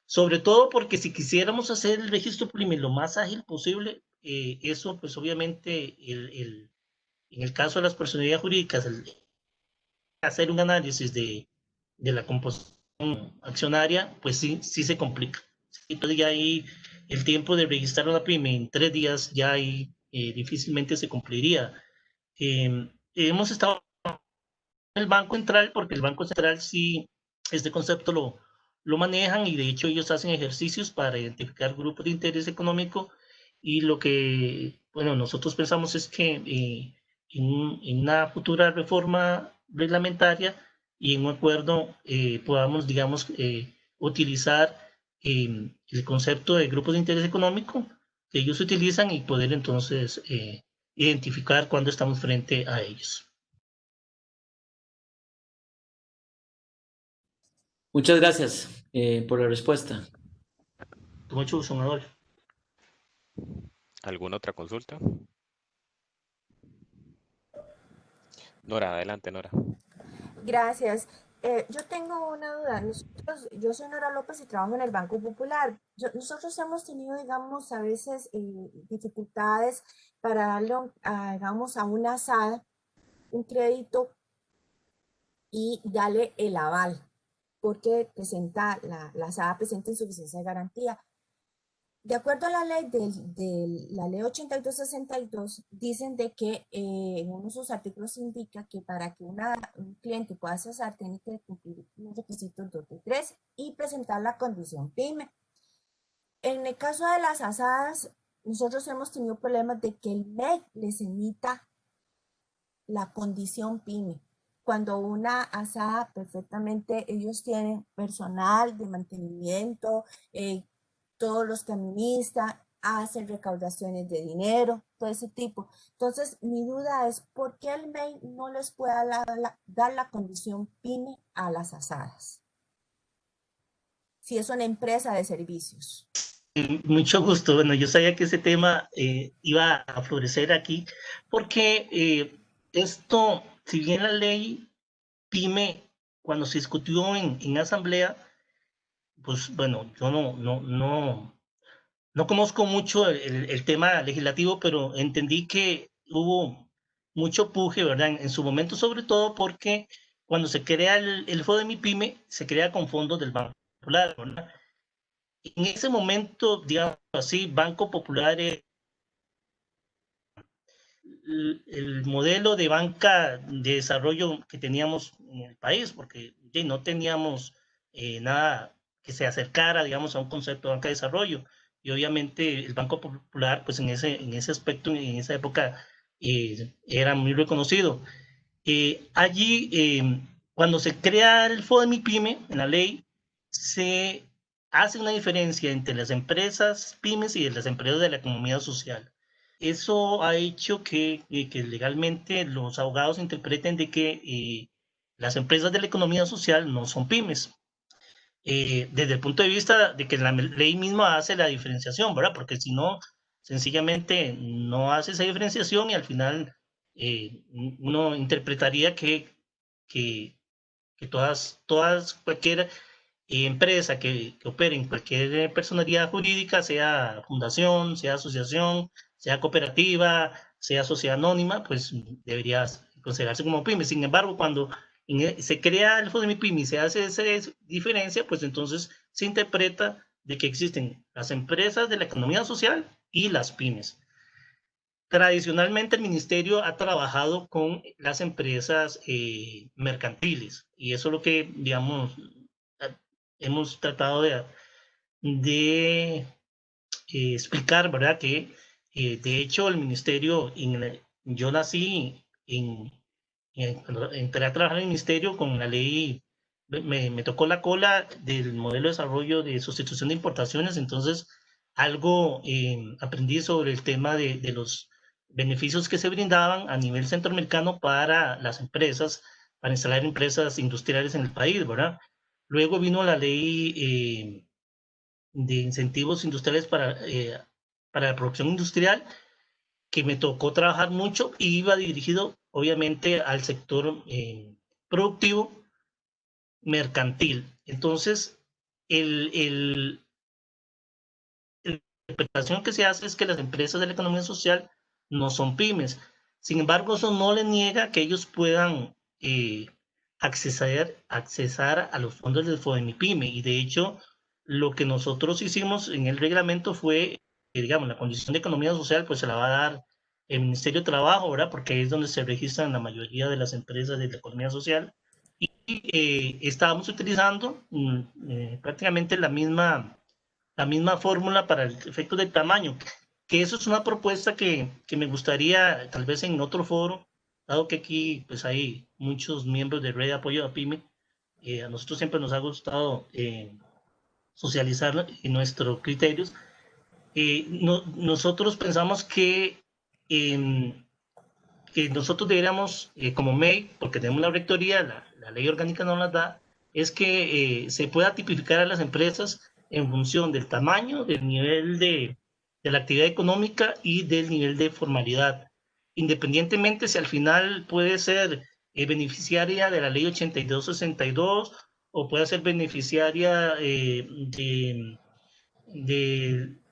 sobre todo porque si quisiéramos hacer el registro PYME lo más ágil posible, eso pues obviamente en el caso de las personalidades jurídicas, hacer un análisis de la composición accionaria, pues sí se complica. Entonces ya ahí el tiempo de registrar una pyme en 3 días ya ahí difícilmente se cumpliría. Hemos estado en el Banco Central, porque el Banco Central sí este concepto lo manejan, y de hecho ellos hacen ejercicios para identificar grupos de interés económico, y lo que, bueno, nosotros pensamos es que en una futura reforma reglamentaria y en un acuerdo podamos, digamos, utilizar el concepto de grupos de interés económico que ellos utilizan y poder entonces identificar cuando estamos frente a ellos. Muchas gracias por la respuesta. Con mucho gusto, Adolfo. ¿Alguna otra consulta? Nora, adelante, Nora. Gracias. Yo tengo una duda. Yo soy Nora López y trabajo en el Banco Popular. Nosotros hemos tenido, digamos, a veces dificultades para darle, digamos, a una SAD un crédito y darle el aval, porque la SAD presenta insuficiencia de garantía. De acuerdo a la ley de la ley 8262, dicen de que en uno de sus artículos indica que para que un cliente pueda cesar tiene que cumplir los requisitos 2 de 3 y presentar la condición PYME. En el caso de las asadas, nosotros hemos tenido problemas de que el MEC les emita la condición PYME. Cuando una asada, perfectamente, ellos tienen personal de mantenimiento, todos los que administran, hacen recaudaciones de dinero, todo ese tipo. Entonces, mi duda es, ¿por qué el MEI no les puede dar la condición PYME a las asadas? Si es una empresa de servicios. Mucho gusto. Bueno, yo sabía que ese tema iba a florecer aquí, porque esto, si bien la ley PYME, cuando se discutió en asamblea, pues bueno, yo no conozco mucho el tema legislativo, pero entendí que hubo mucho puje, ¿verdad? En su momento, sobre todo porque cuando se crea el FODEMIPYME, se crea con fondos del Banco Popular, ¿verdad? En ese momento, digamos así, Banco Popular, el modelo de banca de desarrollo que teníamos en el país, porque no teníamos nada que se acercara, digamos, a un concepto de banca de desarrollo. Y obviamente el Banco Popular, pues en ese aspecto, en esa época, era muy reconocido. Allí, cuando se crea el FODEMIPYME, en la ley, se hace una diferencia entre las empresas pymes y las empresas de la economía social. Eso ha hecho que legalmente los abogados interpreten de que las empresas de la economía social no son pymes. Desde el punto de vista de que la ley misma hace la diferenciación, ¿verdad? Porque si no, sencillamente no hace esa diferenciación y al final uno interpretaría que cualquier empresa que opere en cualquier personalidad jurídica, sea fundación, sea asociación, sea cooperativa, sea sociedad anónima, pues debería considerarse como pyme. Sin embargo, cuando se crea el FODEMIPYME y se hace esa diferencia, pues entonces se interpreta de que existen las empresas de la economía social y las pymes. Tradicionalmente el ministerio ha trabajado con las empresas mercantiles y eso es lo que, digamos, hemos tratado de explicar, ¿verdad? Que de hecho el ministerio, yo nací cuando entré a trabajar en el ministerio con la ley, me tocó la cola del modelo de desarrollo de sustitución de importaciones, entonces algo aprendí sobre el tema de los beneficios que se brindaban a nivel centroamericano para las empresas, para instalar empresas industriales en el país, ¿verdad? Luego vino la ley de incentivos industriales para la producción industrial, que me tocó trabajar mucho y iba dirigido obviamente al sector productivo mercantil. Entonces, la interpretación que se hace es que las empresas de la economía social no son pymes. Sin embargo, eso no les niega que ellos puedan accesar a los fondos del FODEMIPYME. Y de hecho, lo que nosotros hicimos en el reglamento fue, digamos, la condición de economía social, pues se la va a dar el Ministerio de Trabajo, ¿verdad? Porque ahí es donde se registran la mayoría de las empresas de la economía social. Y estábamos utilizando prácticamente la misma fórmula para el efecto del tamaño, que eso es una propuesta que me gustaría, tal vez en otro foro, dado que aquí pues hay muchos miembros de Red de Apoyo a PYME, a nosotros siempre nos ha gustado socializar nuestros criterios. Nosotros pensamos que nosotros deberíamos, como MEI, porque tenemos la rectoría, la ley orgánica nos la da, es que se pueda tipificar a las empresas en función del tamaño, del nivel de la actividad económica y del nivel de formalidad, independientemente si al final puede ser beneficiaria de la ley 8262 o puede ser beneficiaria de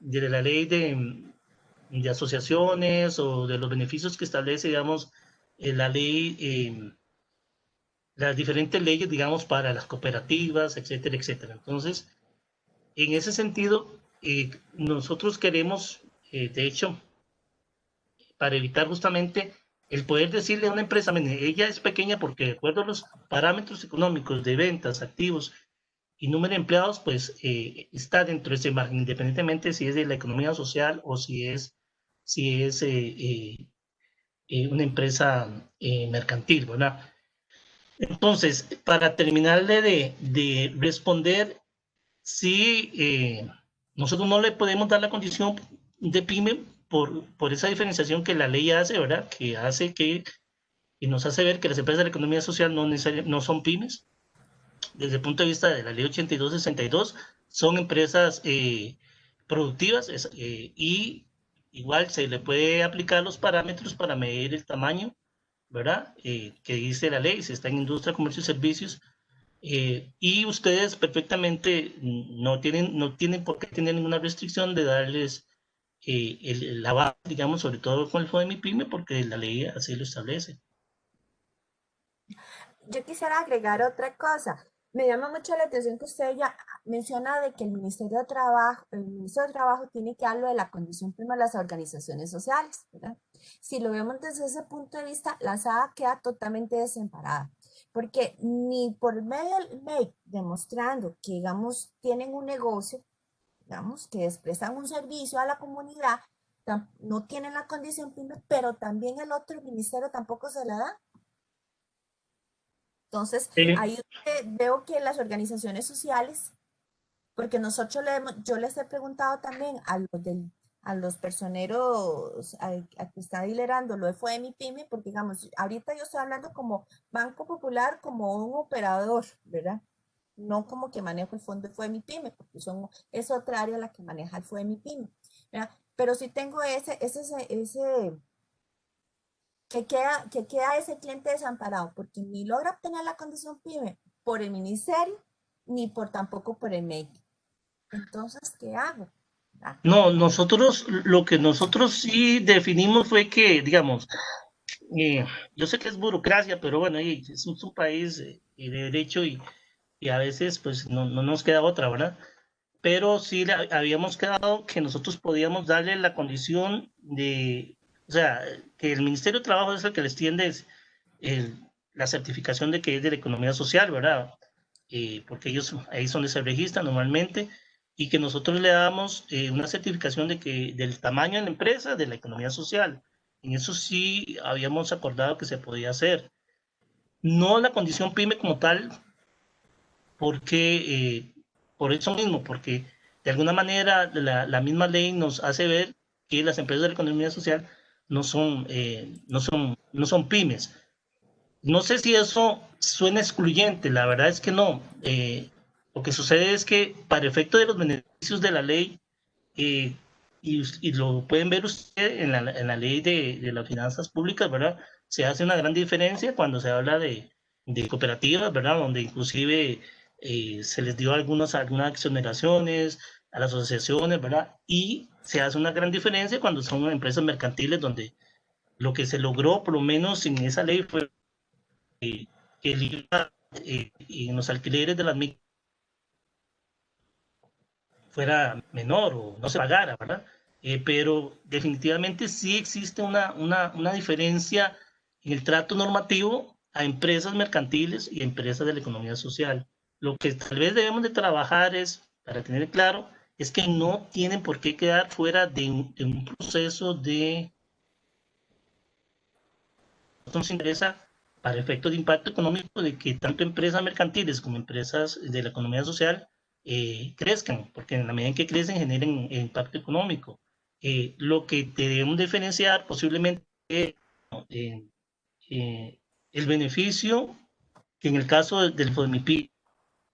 la ley de asociaciones o de los beneficios que establece, digamos, la ley, las diferentes leyes, digamos, para las cooperativas, etcétera, etcétera. Entonces, en ese sentido, nosotros queremos, de hecho, para evitar justamente el poder decirle a una empresa, ella es pequeña porque de acuerdo a los parámetros económicos de ventas, activos y número de empleados, pues está dentro de ese margen, independientemente si es de la economía social o si es una empresa mercantil, ¿verdad? Entonces, para terminarle de responder, sí, nosotros no le podemos dar la condición de pyme por esa diferenciación que la ley hace, ¿verdad? Que hace que, y nos hace ver que las empresas de la economía social no son pymes. Desde el punto de vista de la ley 8262, son empresas productivas y igual se le puede aplicar los parámetros para medir el tamaño, ¿verdad? Que dice la ley, si está en industria, comercio y servicios. Y ustedes perfectamente no tienen por qué tener ninguna restricción de darles el aval, digamos, sobre todo con el FODEMIPYME, porque la ley así lo establece. Yo quisiera agregar otra cosa. Me llama mucho la atención que usted ya menciona de que el Ministerio de Trabajo tiene que darlo de la condición prima a las organizaciones sociales, ¿verdad? Si lo vemos desde ese punto de vista, la SAA queda totalmente desamparada, porque ni por medio del MEI, demostrando que, digamos, tienen un negocio, digamos, que prestan un servicio a la comunidad, no tienen la condición prima, pero también el otro ministerio tampoco se la da. Entonces, ahí veo que las organizaciones sociales, porque yo les he preguntado también a los personeros a que está liderando lo de FODEMIPYME, porque digamos, ahorita yo estoy hablando como Banco Popular, como un operador, ¿verdad? No como que manejo el fondo de FODEMIPYME, porque es otra área la que maneja el FODEMIPYME, ¿verdad? Pero sí tengo que queda ese cliente desamparado, porque ni logra obtener la condición PYME por el ministerio, ni tampoco por el MEI. Entonces, ¿qué hago? No, lo que nosotros sí definimos fue que, digamos, yo sé que es burocracia, pero bueno, es un país de derecho y a veces pues no nos queda otra, ¿verdad? Pero sí habíamos quedado que nosotros podíamos darle la condición de, o sea, que el Ministerio de Trabajo es el que les tiende la certificación de que es de la economía social, ¿verdad? Porque ellos ahí es donde se registran normalmente y que nosotros le damos una certificación de que del tamaño de la empresa, de la economía social. En eso sí habíamos acordado que se podía hacer. No la condición PYME como tal, porque por eso mismo, porque de alguna manera la misma ley nos hace ver que las empresas de la economía social no son pymes. No sé si eso suena excluyente, la verdad es que no. Lo que sucede es que para efecto de los beneficios de la ley, eh, y lo pueden ver ustedes en la ley de las finanzas públicas, ¿verdad? Se hace una gran diferencia cuando se habla de cooperativas, ¿verdad? Donde inclusive se les dio algunas exoneraciones a las asociaciones, ¿verdad? Y se hace una gran diferencia cuando son empresas mercantiles donde lo que se logró, por lo menos en esa ley, fue que el IVA en los alquileres de las micro fuera menor o no se pagara, ¿verdad? Pero definitivamente sí existe una diferencia en el trato normativo a empresas mercantiles y a empresas de la economía social. Lo que tal vez debemos de trabajar es, para tener claro, es que no tienen por qué quedar fuera de un proceso de... Nos interesa para efectos de impacto económico de que tanto empresas mercantiles como empresas de la economía social crezcan, porque en la medida en que crecen generen impacto económico. Lo que debemos diferenciar posiblemente es el beneficio que en el caso del FODEMIPYME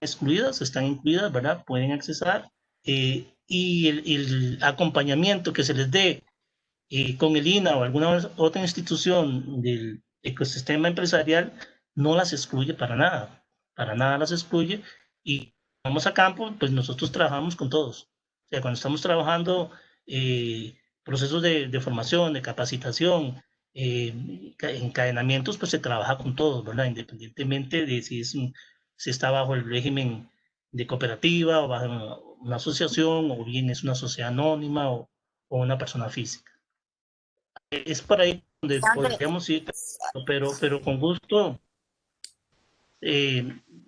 están incluidas, ¿verdad? Pueden accesar y el acompañamiento que se les dé con el INA o alguna otra institución del ecosistema empresarial no las excluye para nada las excluye y vamos a campo, pues nosotros trabajamos con todos. O sea, cuando estamos trabajando procesos de formación, de capacitación, encadenamientos, pues se trabaja con todos, ¿verdad? Independientemente de si está bajo el régimen de cooperativa o bajo una asociación o bien es una sociedad anónima o una persona física. Es por ahí donde podríamos ir, pero con gusto.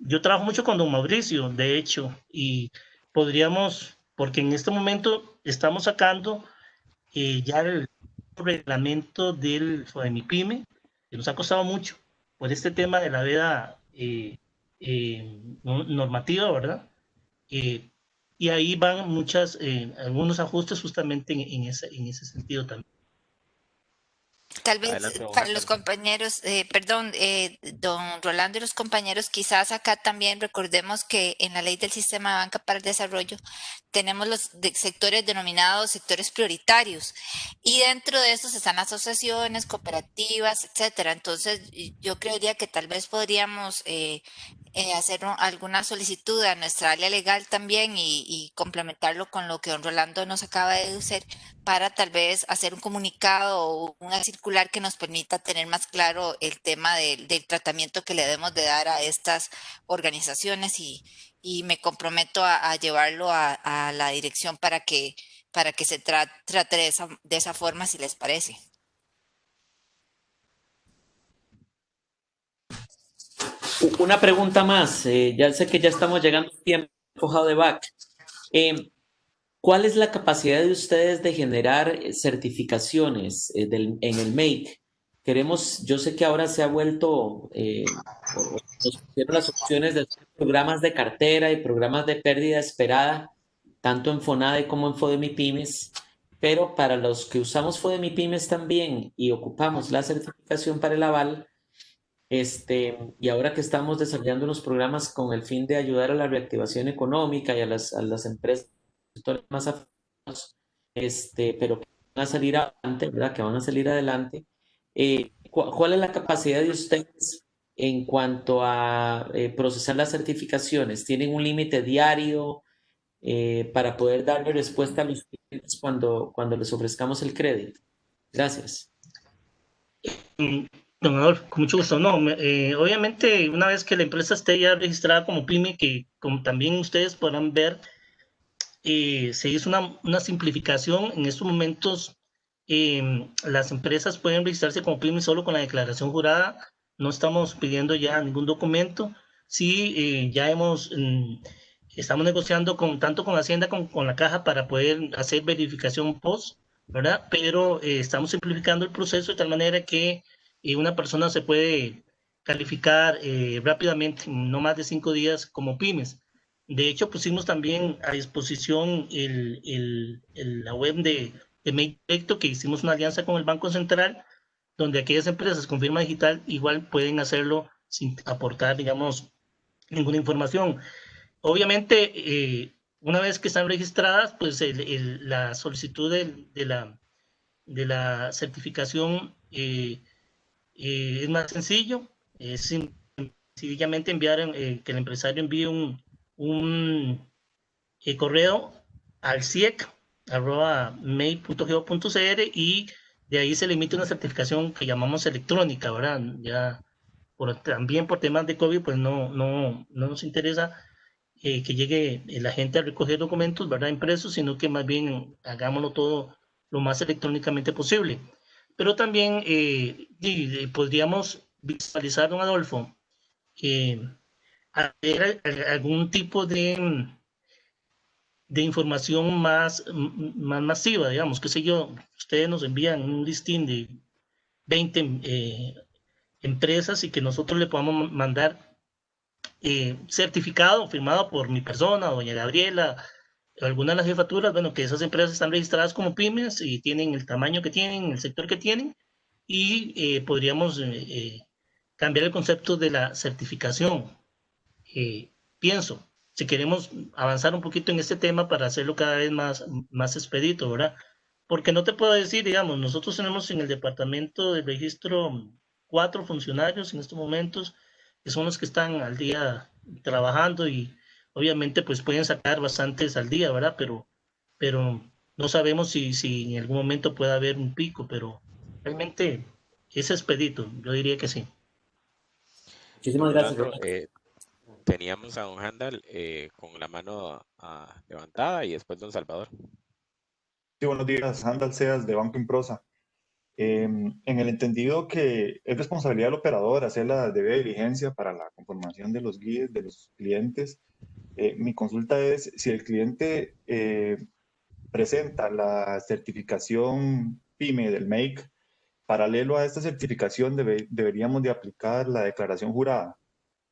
Yo trabajo mucho con don Mauricio, de hecho, y podríamos, porque en este momento estamos sacando ya el reglamento del FODEMIPYME, que nos ha costado mucho por este tema de la veda normativa, ¿verdad? y ahí van algunos ajustes justamente en ese sentido también. Tal vez Adelante, don para los Handel. compañeros, perdón, don Rolando y los compañeros, quizás acá también recordemos que en la ley del sistema de banca para el desarrollo tenemos los sectores denominados sectores prioritarios y dentro de estos están asociaciones, cooperativas, etcétera. Entonces, yo creería que tal vez podríamos hacer alguna solicitud a nuestra área legal también y complementarlo con lo que don Rolando nos acaba de decir para tal vez hacer un comunicado o una circular que nos permita tener más claro el tema del tratamiento que le debemos de dar a estas organizaciones y me comprometo a llevarlo a la dirección para que se trate de esa forma, si les parece. Una pregunta más. Ya sé que ya estamos llegando a tiempo, de back. ¿Cuál es la capacidad de ustedes de generar certificaciones en el MAKE? Yo sé que ahora se ha vuelto, nos pusieron las opciones de hacer programas de cartera y programas de pérdida esperada, tanto en FONADE como en FODEMIPYMES, pero para los que usamos FODEMIPYMES también y ocupamos la certificación para el aval, y ahora que estamos desarrollando unos programas con el fin de ayudar a la reactivación económica y a las empresas más afectadas, pero que van a salir adelante, ¿verdad? Que van a salir adelante. ¿Cuál es la capacidad de ustedes en cuanto a procesar las certificaciones? ¿Tienen un límite diario para poder darle respuesta a los clientes cuando les ofrezcamos el crédito? Gracias. Don Adolfo, con mucho gusto. No, obviamente una vez que la empresa esté ya registrada como pyme, que como también ustedes podrán ver, se hizo una simplificación. En estos momentos las empresas pueden registrarse como pyme solo con la declaración jurada. No estamos pidiendo ya ningún documento. Sí, ya estamos negociando tanto con Hacienda como con la Caja para poder hacer verificación post, ¿verdad? Pero estamos simplificando el proceso de tal manera que una persona se puede calificar rápidamente, no más de 5 días como pymes. De hecho, pusimos también a disposición la web de Make Directo, que hicimos una alianza con el Banco Central, donde aquellas empresas con firma digital igual pueden hacerlo sin aportar, digamos, ninguna información. Obviamente, una vez que están registradas, pues la solicitud de la certificación es más sencillo. Es sencillamente que el empresario envíe un correo al ciec@mail.go.cr y de ahí se le emite una certificación que llamamos electrónica, ¿verdad? Ya también por temas de COVID, pues no nos interesa que llegue la gente a recoger documentos, ¿verdad? Impresos, sino que más bien hagámoslo todo lo más electrónicamente posible. Pero también podríamos visualizar, don Adolfo, hacer algún tipo de información más masiva, digamos, qué sé yo, ustedes nos envían un listín de 20 empresas y que nosotros le podamos mandar certificado firmado por mi persona, doña Gabriela, alguna de las jefaturas, bueno, que esas empresas están registradas como pymes y tienen el tamaño que tienen, el sector que tienen, y podríamos cambiar el concepto de la certificación. Pienso, si queremos avanzar un poquito en este tema para hacerlo cada vez más expedito, ¿verdad? Porque no te puedo decir, digamos, nosotros tenemos en el departamento de registro 4 funcionarios en estos momentos, que son los que están al día trabajando y obviamente pues pueden sacar bastantes al día, ¿verdad? Pero no sabemos si en algún momento puede haber un pico, pero realmente es expedito, yo diría que sí. Muchísimas Don gracias. Rolando, teníamos a don Handel con la mano levantada y después don Salvador. Sí, buenos días, Handel Seas de Banco Improsa. En el entendido que es responsabilidad del operador hacer la debida diligencia para la conformación de los guías de los clientes, mi consulta es si el cliente presenta la certificación PYME del MAKE, paralelo a esta certificación deberíamos de aplicar la declaración jurada.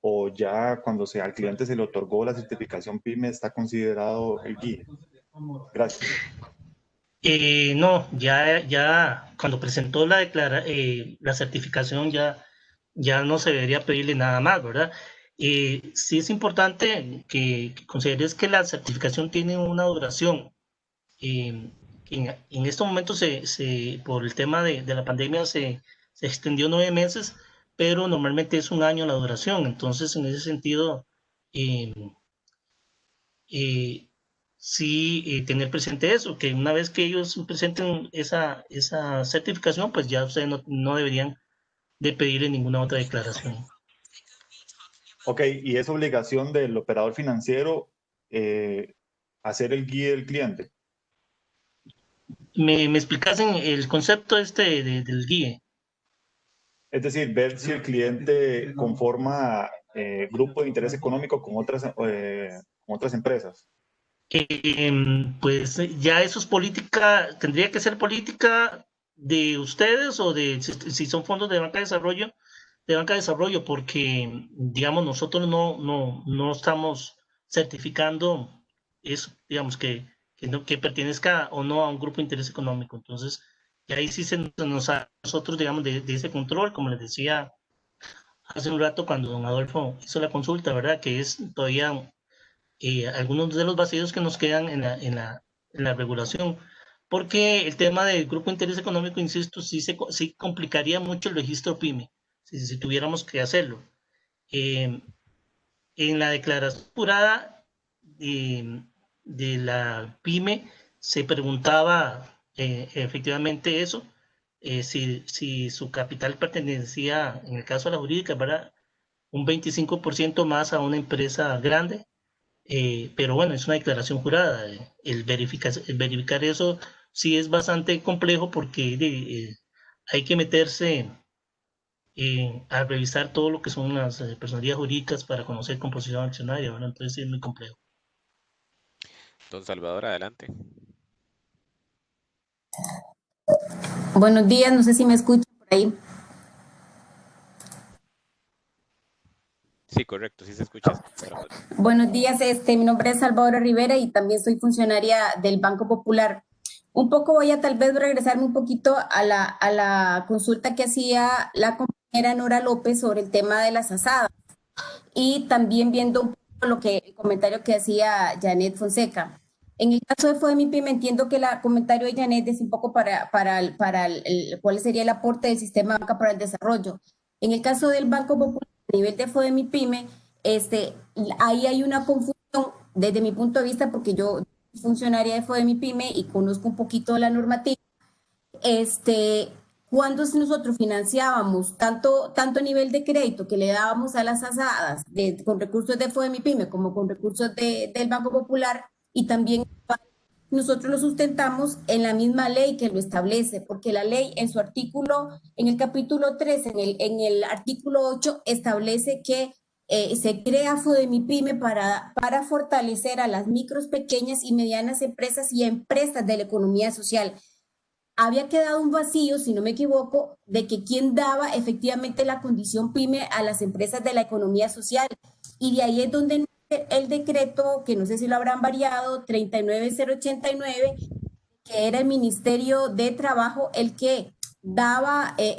o ya cuando al cliente se le otorgó la certificación PYME está considerado el GUIE? Gracias. No, ya cuando presentó la certificación ya no se debería pedirle nada más, ¿verdad? Sí es importante que consideres que la certificación tiene una duración. En estos momentos por el tema de la pandemia se extendió 9 meses, pero normalmente es un año la duración. Entonces, en ese sentido, eh, sí tener presente eso, que una vez que ellos presenten esa certificación, pues ya ustedes no deberían de pedirle ninguna otra declaración. Ok, y es obligación del operador financiero hacer el GUIE del cliente. ¿Me explicasen el concepto del GUIE? Es decir, ver si el cliente conforma grupo de interés económico con otras empresas. Pues ya eso es política, tendría que ser política de ustedes o si son fondos de banca de desarrollo, porque digamos nosotros no estamos certificando eso, digamos que pertenezca o no a un grupo de interés económico. Entonces, y ahí sí se nos a nosotros, digamos, de ese control, como les decía hace un rato cuando don Adolfo hizo la consulta, ¿verdad? Que es todavía algunos de los vacíos que nos quedan en la regulación, porque el tema del grupo de interés económico, insisto, sí complicaría mucho el registro PYME, si tuviéramos que hacerlo. En la declaración jurada de la PYME se preguntaba efectivamente eso, si su capital pertenecía, en el caso de la jurídica, ¿verdad?, un 25% más a una empresa grande. Pero bueno, es una declaración jurada. El verificar eso sí es bastante complejo porque hay que meterse a revisar todo lo que son las personalidades jurídicas para conocer composición accionaria, ¿verdad? Entonces sí es muy complejo. Don Salvador, adelante. Buenos días, no sé si me escuchan por ahí. Sí, correcto, sí se escucha. Buenos días, mi nombre es Salvador Rivera y también soy funcionaria del Banco Popular. Un poco voy a tal vez regresarme un poquito a la consulta que hacía la compañera Nora López sobre el tema de las asadas y también viendo un poco el comentario que hacía Janet Fonseca. En el caso de FODEMIPYME, me entiendo que el comentario de Janet es un poco para cuál sería el aporte del sistema de banca para el desarrollo. En el caso del Banco Popular, a nivel de FODEMIPYME, ahí hay una confusión desde mi punto de vista, porque yo soy funcionaria de FODEMIPYME y conozco un poquito la normativa. Cuando nosotros financiábamos tanto nivel de crédito que le dábamos a las asadas con recursos de FODEMIPYME como con recursos del Banco Popular, y también nosotros lo sustentamos en la misma ley que lo establece, porque la ley en su artículo, en el capítulo 3, en el artículo 8, establece que se crea FODEMIPYME para fortalecer a las micros, pequeñas y medianas empresas y empresas de la economía social. Había quedado un vacío, si no me equivoco, de que quién daba efectivamente la condición PYME a las empresas de la economía social. Y de ahí es donde el decreto, que no sé si lo habrán variado, 39089, que era el Ministerio de Trabajo el que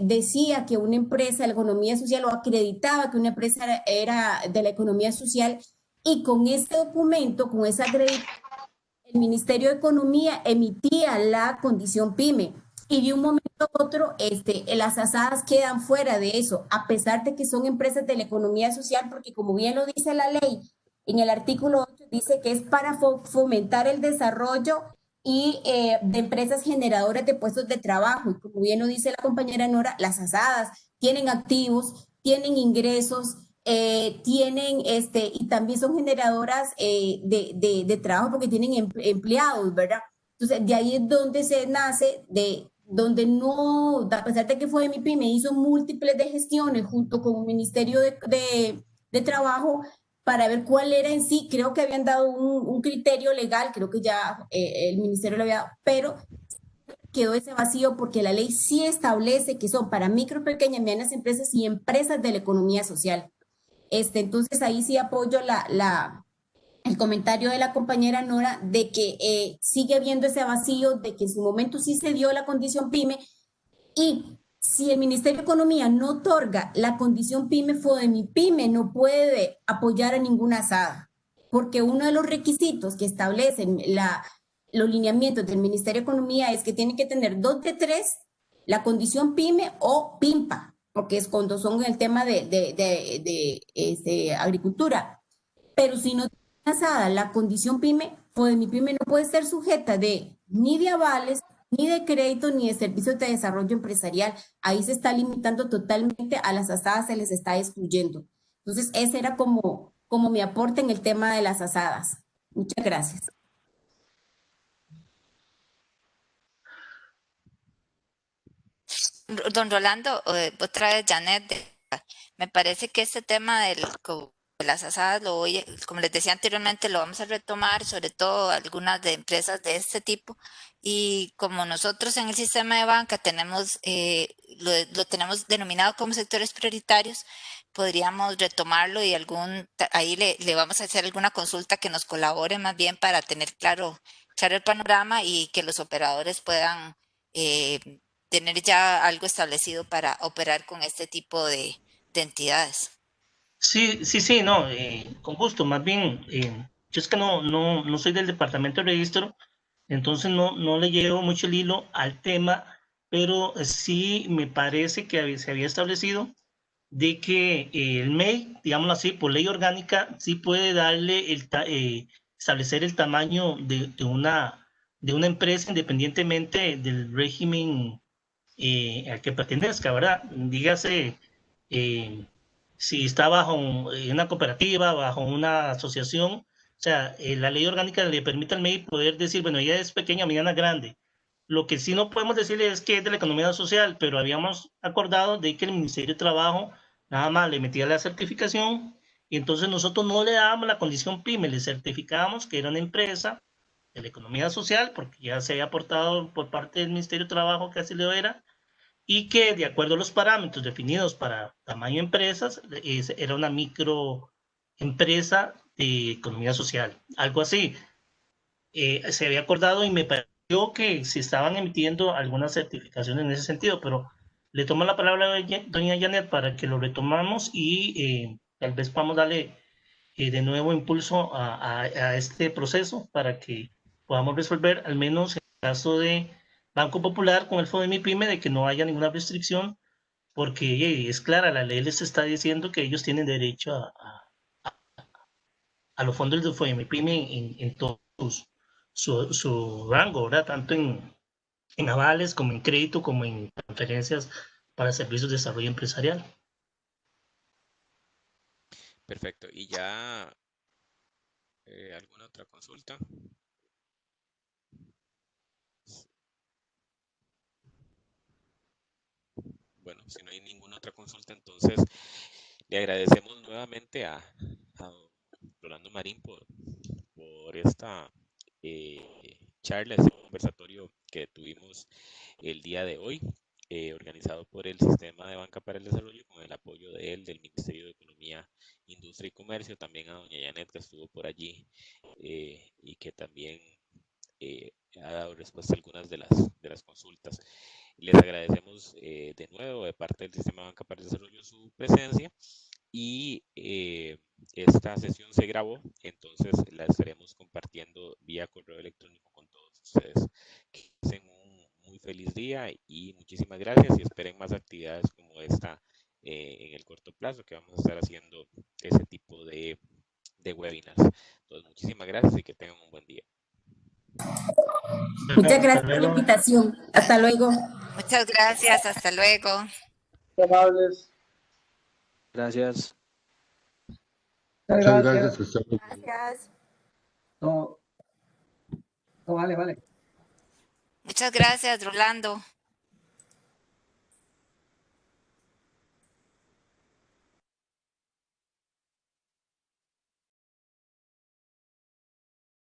decía que una empresa de la economía social, o acreditaba que una empresa era de la economía social, y con ese documento, con esa acreditación, el Ministerio de Economía emitía la condición PYME, y de un momento a otro las asadas quedan fuera de eso, a pesar de que son empresas de la economía social, porque como bien lo dice la ley, en el artículo 8 dice que es para fomentar el desarrollo y de empresas generadoras de puestos de trabajo. Y como bien lo dice la compañera Nora, las asadas tienen activos, tienen ingresos, tienen y también son generadoras de trabajo porque tienen empleados, ¿verdad? Entonces, de ahí es donde se nace, donde no, a pesar de que FODEMIPYME hizo múltiples de gestiones junto con el Ministerio de Trabajo para ver cuál era en sí, creo que habían dado un criterio legal, creo que ya el Ministerio lo había dado, pero quedó ese vacío porque la ley sí establece que son para micro, pequeñas, medianas empresas y empresas de la economía social. Entonces ahí sí apoyo el comentario de la compañera Nora de que sigue habiendo ese vacío, de que en su momento sí se dio la condición PYME, y si el Ministerio de Economía no otorga la condición PYME, FODEMIPYME no puede apoyar a ninguna asada, porque uno de los requisitos que establecen los lineamientos del Ministerio de Economía es que tiene que tener 2 de 3 la condición PYME o PIMPA, porque es cuando son el tema de agricultura. Pero si no tiene asada la condición PYME, FODEMIPYME no puede ser sujeta ni de avales, ni de crédito, ni de servicios de desarrollo empresarial. Ahí se está limitando totalmente, a las asadas se les está excluyendo. Entonces, ese era como mi aporte en el tema de las asadas. Muchas gracias. Don Rolando, otra vez Janet, me parece que este tema de las asadas, como les decía anteriormente, lo vamos a retomar, sobre todo algunas de empresas de este tipo, y como nosotros en el sistema de banca tenemos, lo tenemos denominado como sectores prioritarios, podríamos retomarlo y ahí le vamos a hacer alguna consulta que nos colabore más bien para tener claro el panorama y que los operadores puedan tener ya algo establecido para operar con este tipo de entidades. Sí, no, con gusto. Más bien, yo es que no soy del departamento de registro, entonces no le llevo mucho el hilo al tema, pero sí me parece que se había establecido de que el MEI, digámoslo así, por ley orgánica, sí puede darle establecer el tamaño de una empresa independientemente del régimen al que pertenezca, ¿verdad? Dígase, si está bajo una cooperativa, bajo una asociación, o sea, la ley orgánica le permite al MEI poder decir, bueno, ella es pequeña, mediana, grande. Lo que sí no podemos decirle es que es de la economía social, pero habíamos acordado de que el Ministerio de Trabajo nada más le metía la certificación y entonces nosotros no le dábamos la condición PYME, le certificábamos que era una empresa de la economía social, porque ya se había aportado por parte del Ministerio de Trabajo que así lo era, y que de acuerdo a los parámetros definidos para tamaño de empresas, era una microempresa de economía social, algo así. Se había acordado y me pareció que se estaban emitiendo algunas certificaciones en ese sentido, pero le tomo la palabra a doña Janet para que lo retomamos y tal vez podamos darle de nuevo impulso a este proceso para que podamos resolver, al menos en el caso de Banco Popular con el FODEMIPYME, de que no haya ninguna restricción, porque es clara, la ley les está diciendo que ellos tienen derecho a los fondos del FODEMIPYME en todos su rango, ¿verdad? Tanto en avales, como en crédito, como en transferencias para servicios de desarrollo empresarial. Perfecto. ¿Y ya alguna otra consulta? Bueno, si no hay ninguna otra consulta, entonces le agradecemos nuevamente a Rolando Marín por esta charla, este conversatorio que tuvimos el día de hoy, organizado por el Sistema de Banca para el Desarrollo, con el apoyo de él, del Ministerio de Economía, Industria y Comercio, también a doña Janet, que estuvo por allí y que también ha dado respuesta a algunas de las consultas. Les agradecemos de nuevo de parte del Sistema de Banca para el Desarrollo su presencia y esta sesión se grabó, entonces la estaremos compartiendo vía correo electrónico con todos ustedes. Que pasen un muy feliz día y muchísimas gracias y esperen más actividades como esta en el corto plazo, que vamos a estar haciendo ese tipo de webinars. Entonces, muchísimas gracias y que tengan un buen día. Muchas gracias por la invitación. Hasta luego. Muchas gracias, hasta luego. Amables. Gracias. Muchas gracias. Gracias. No, vale. Muchas gracias, Rolando.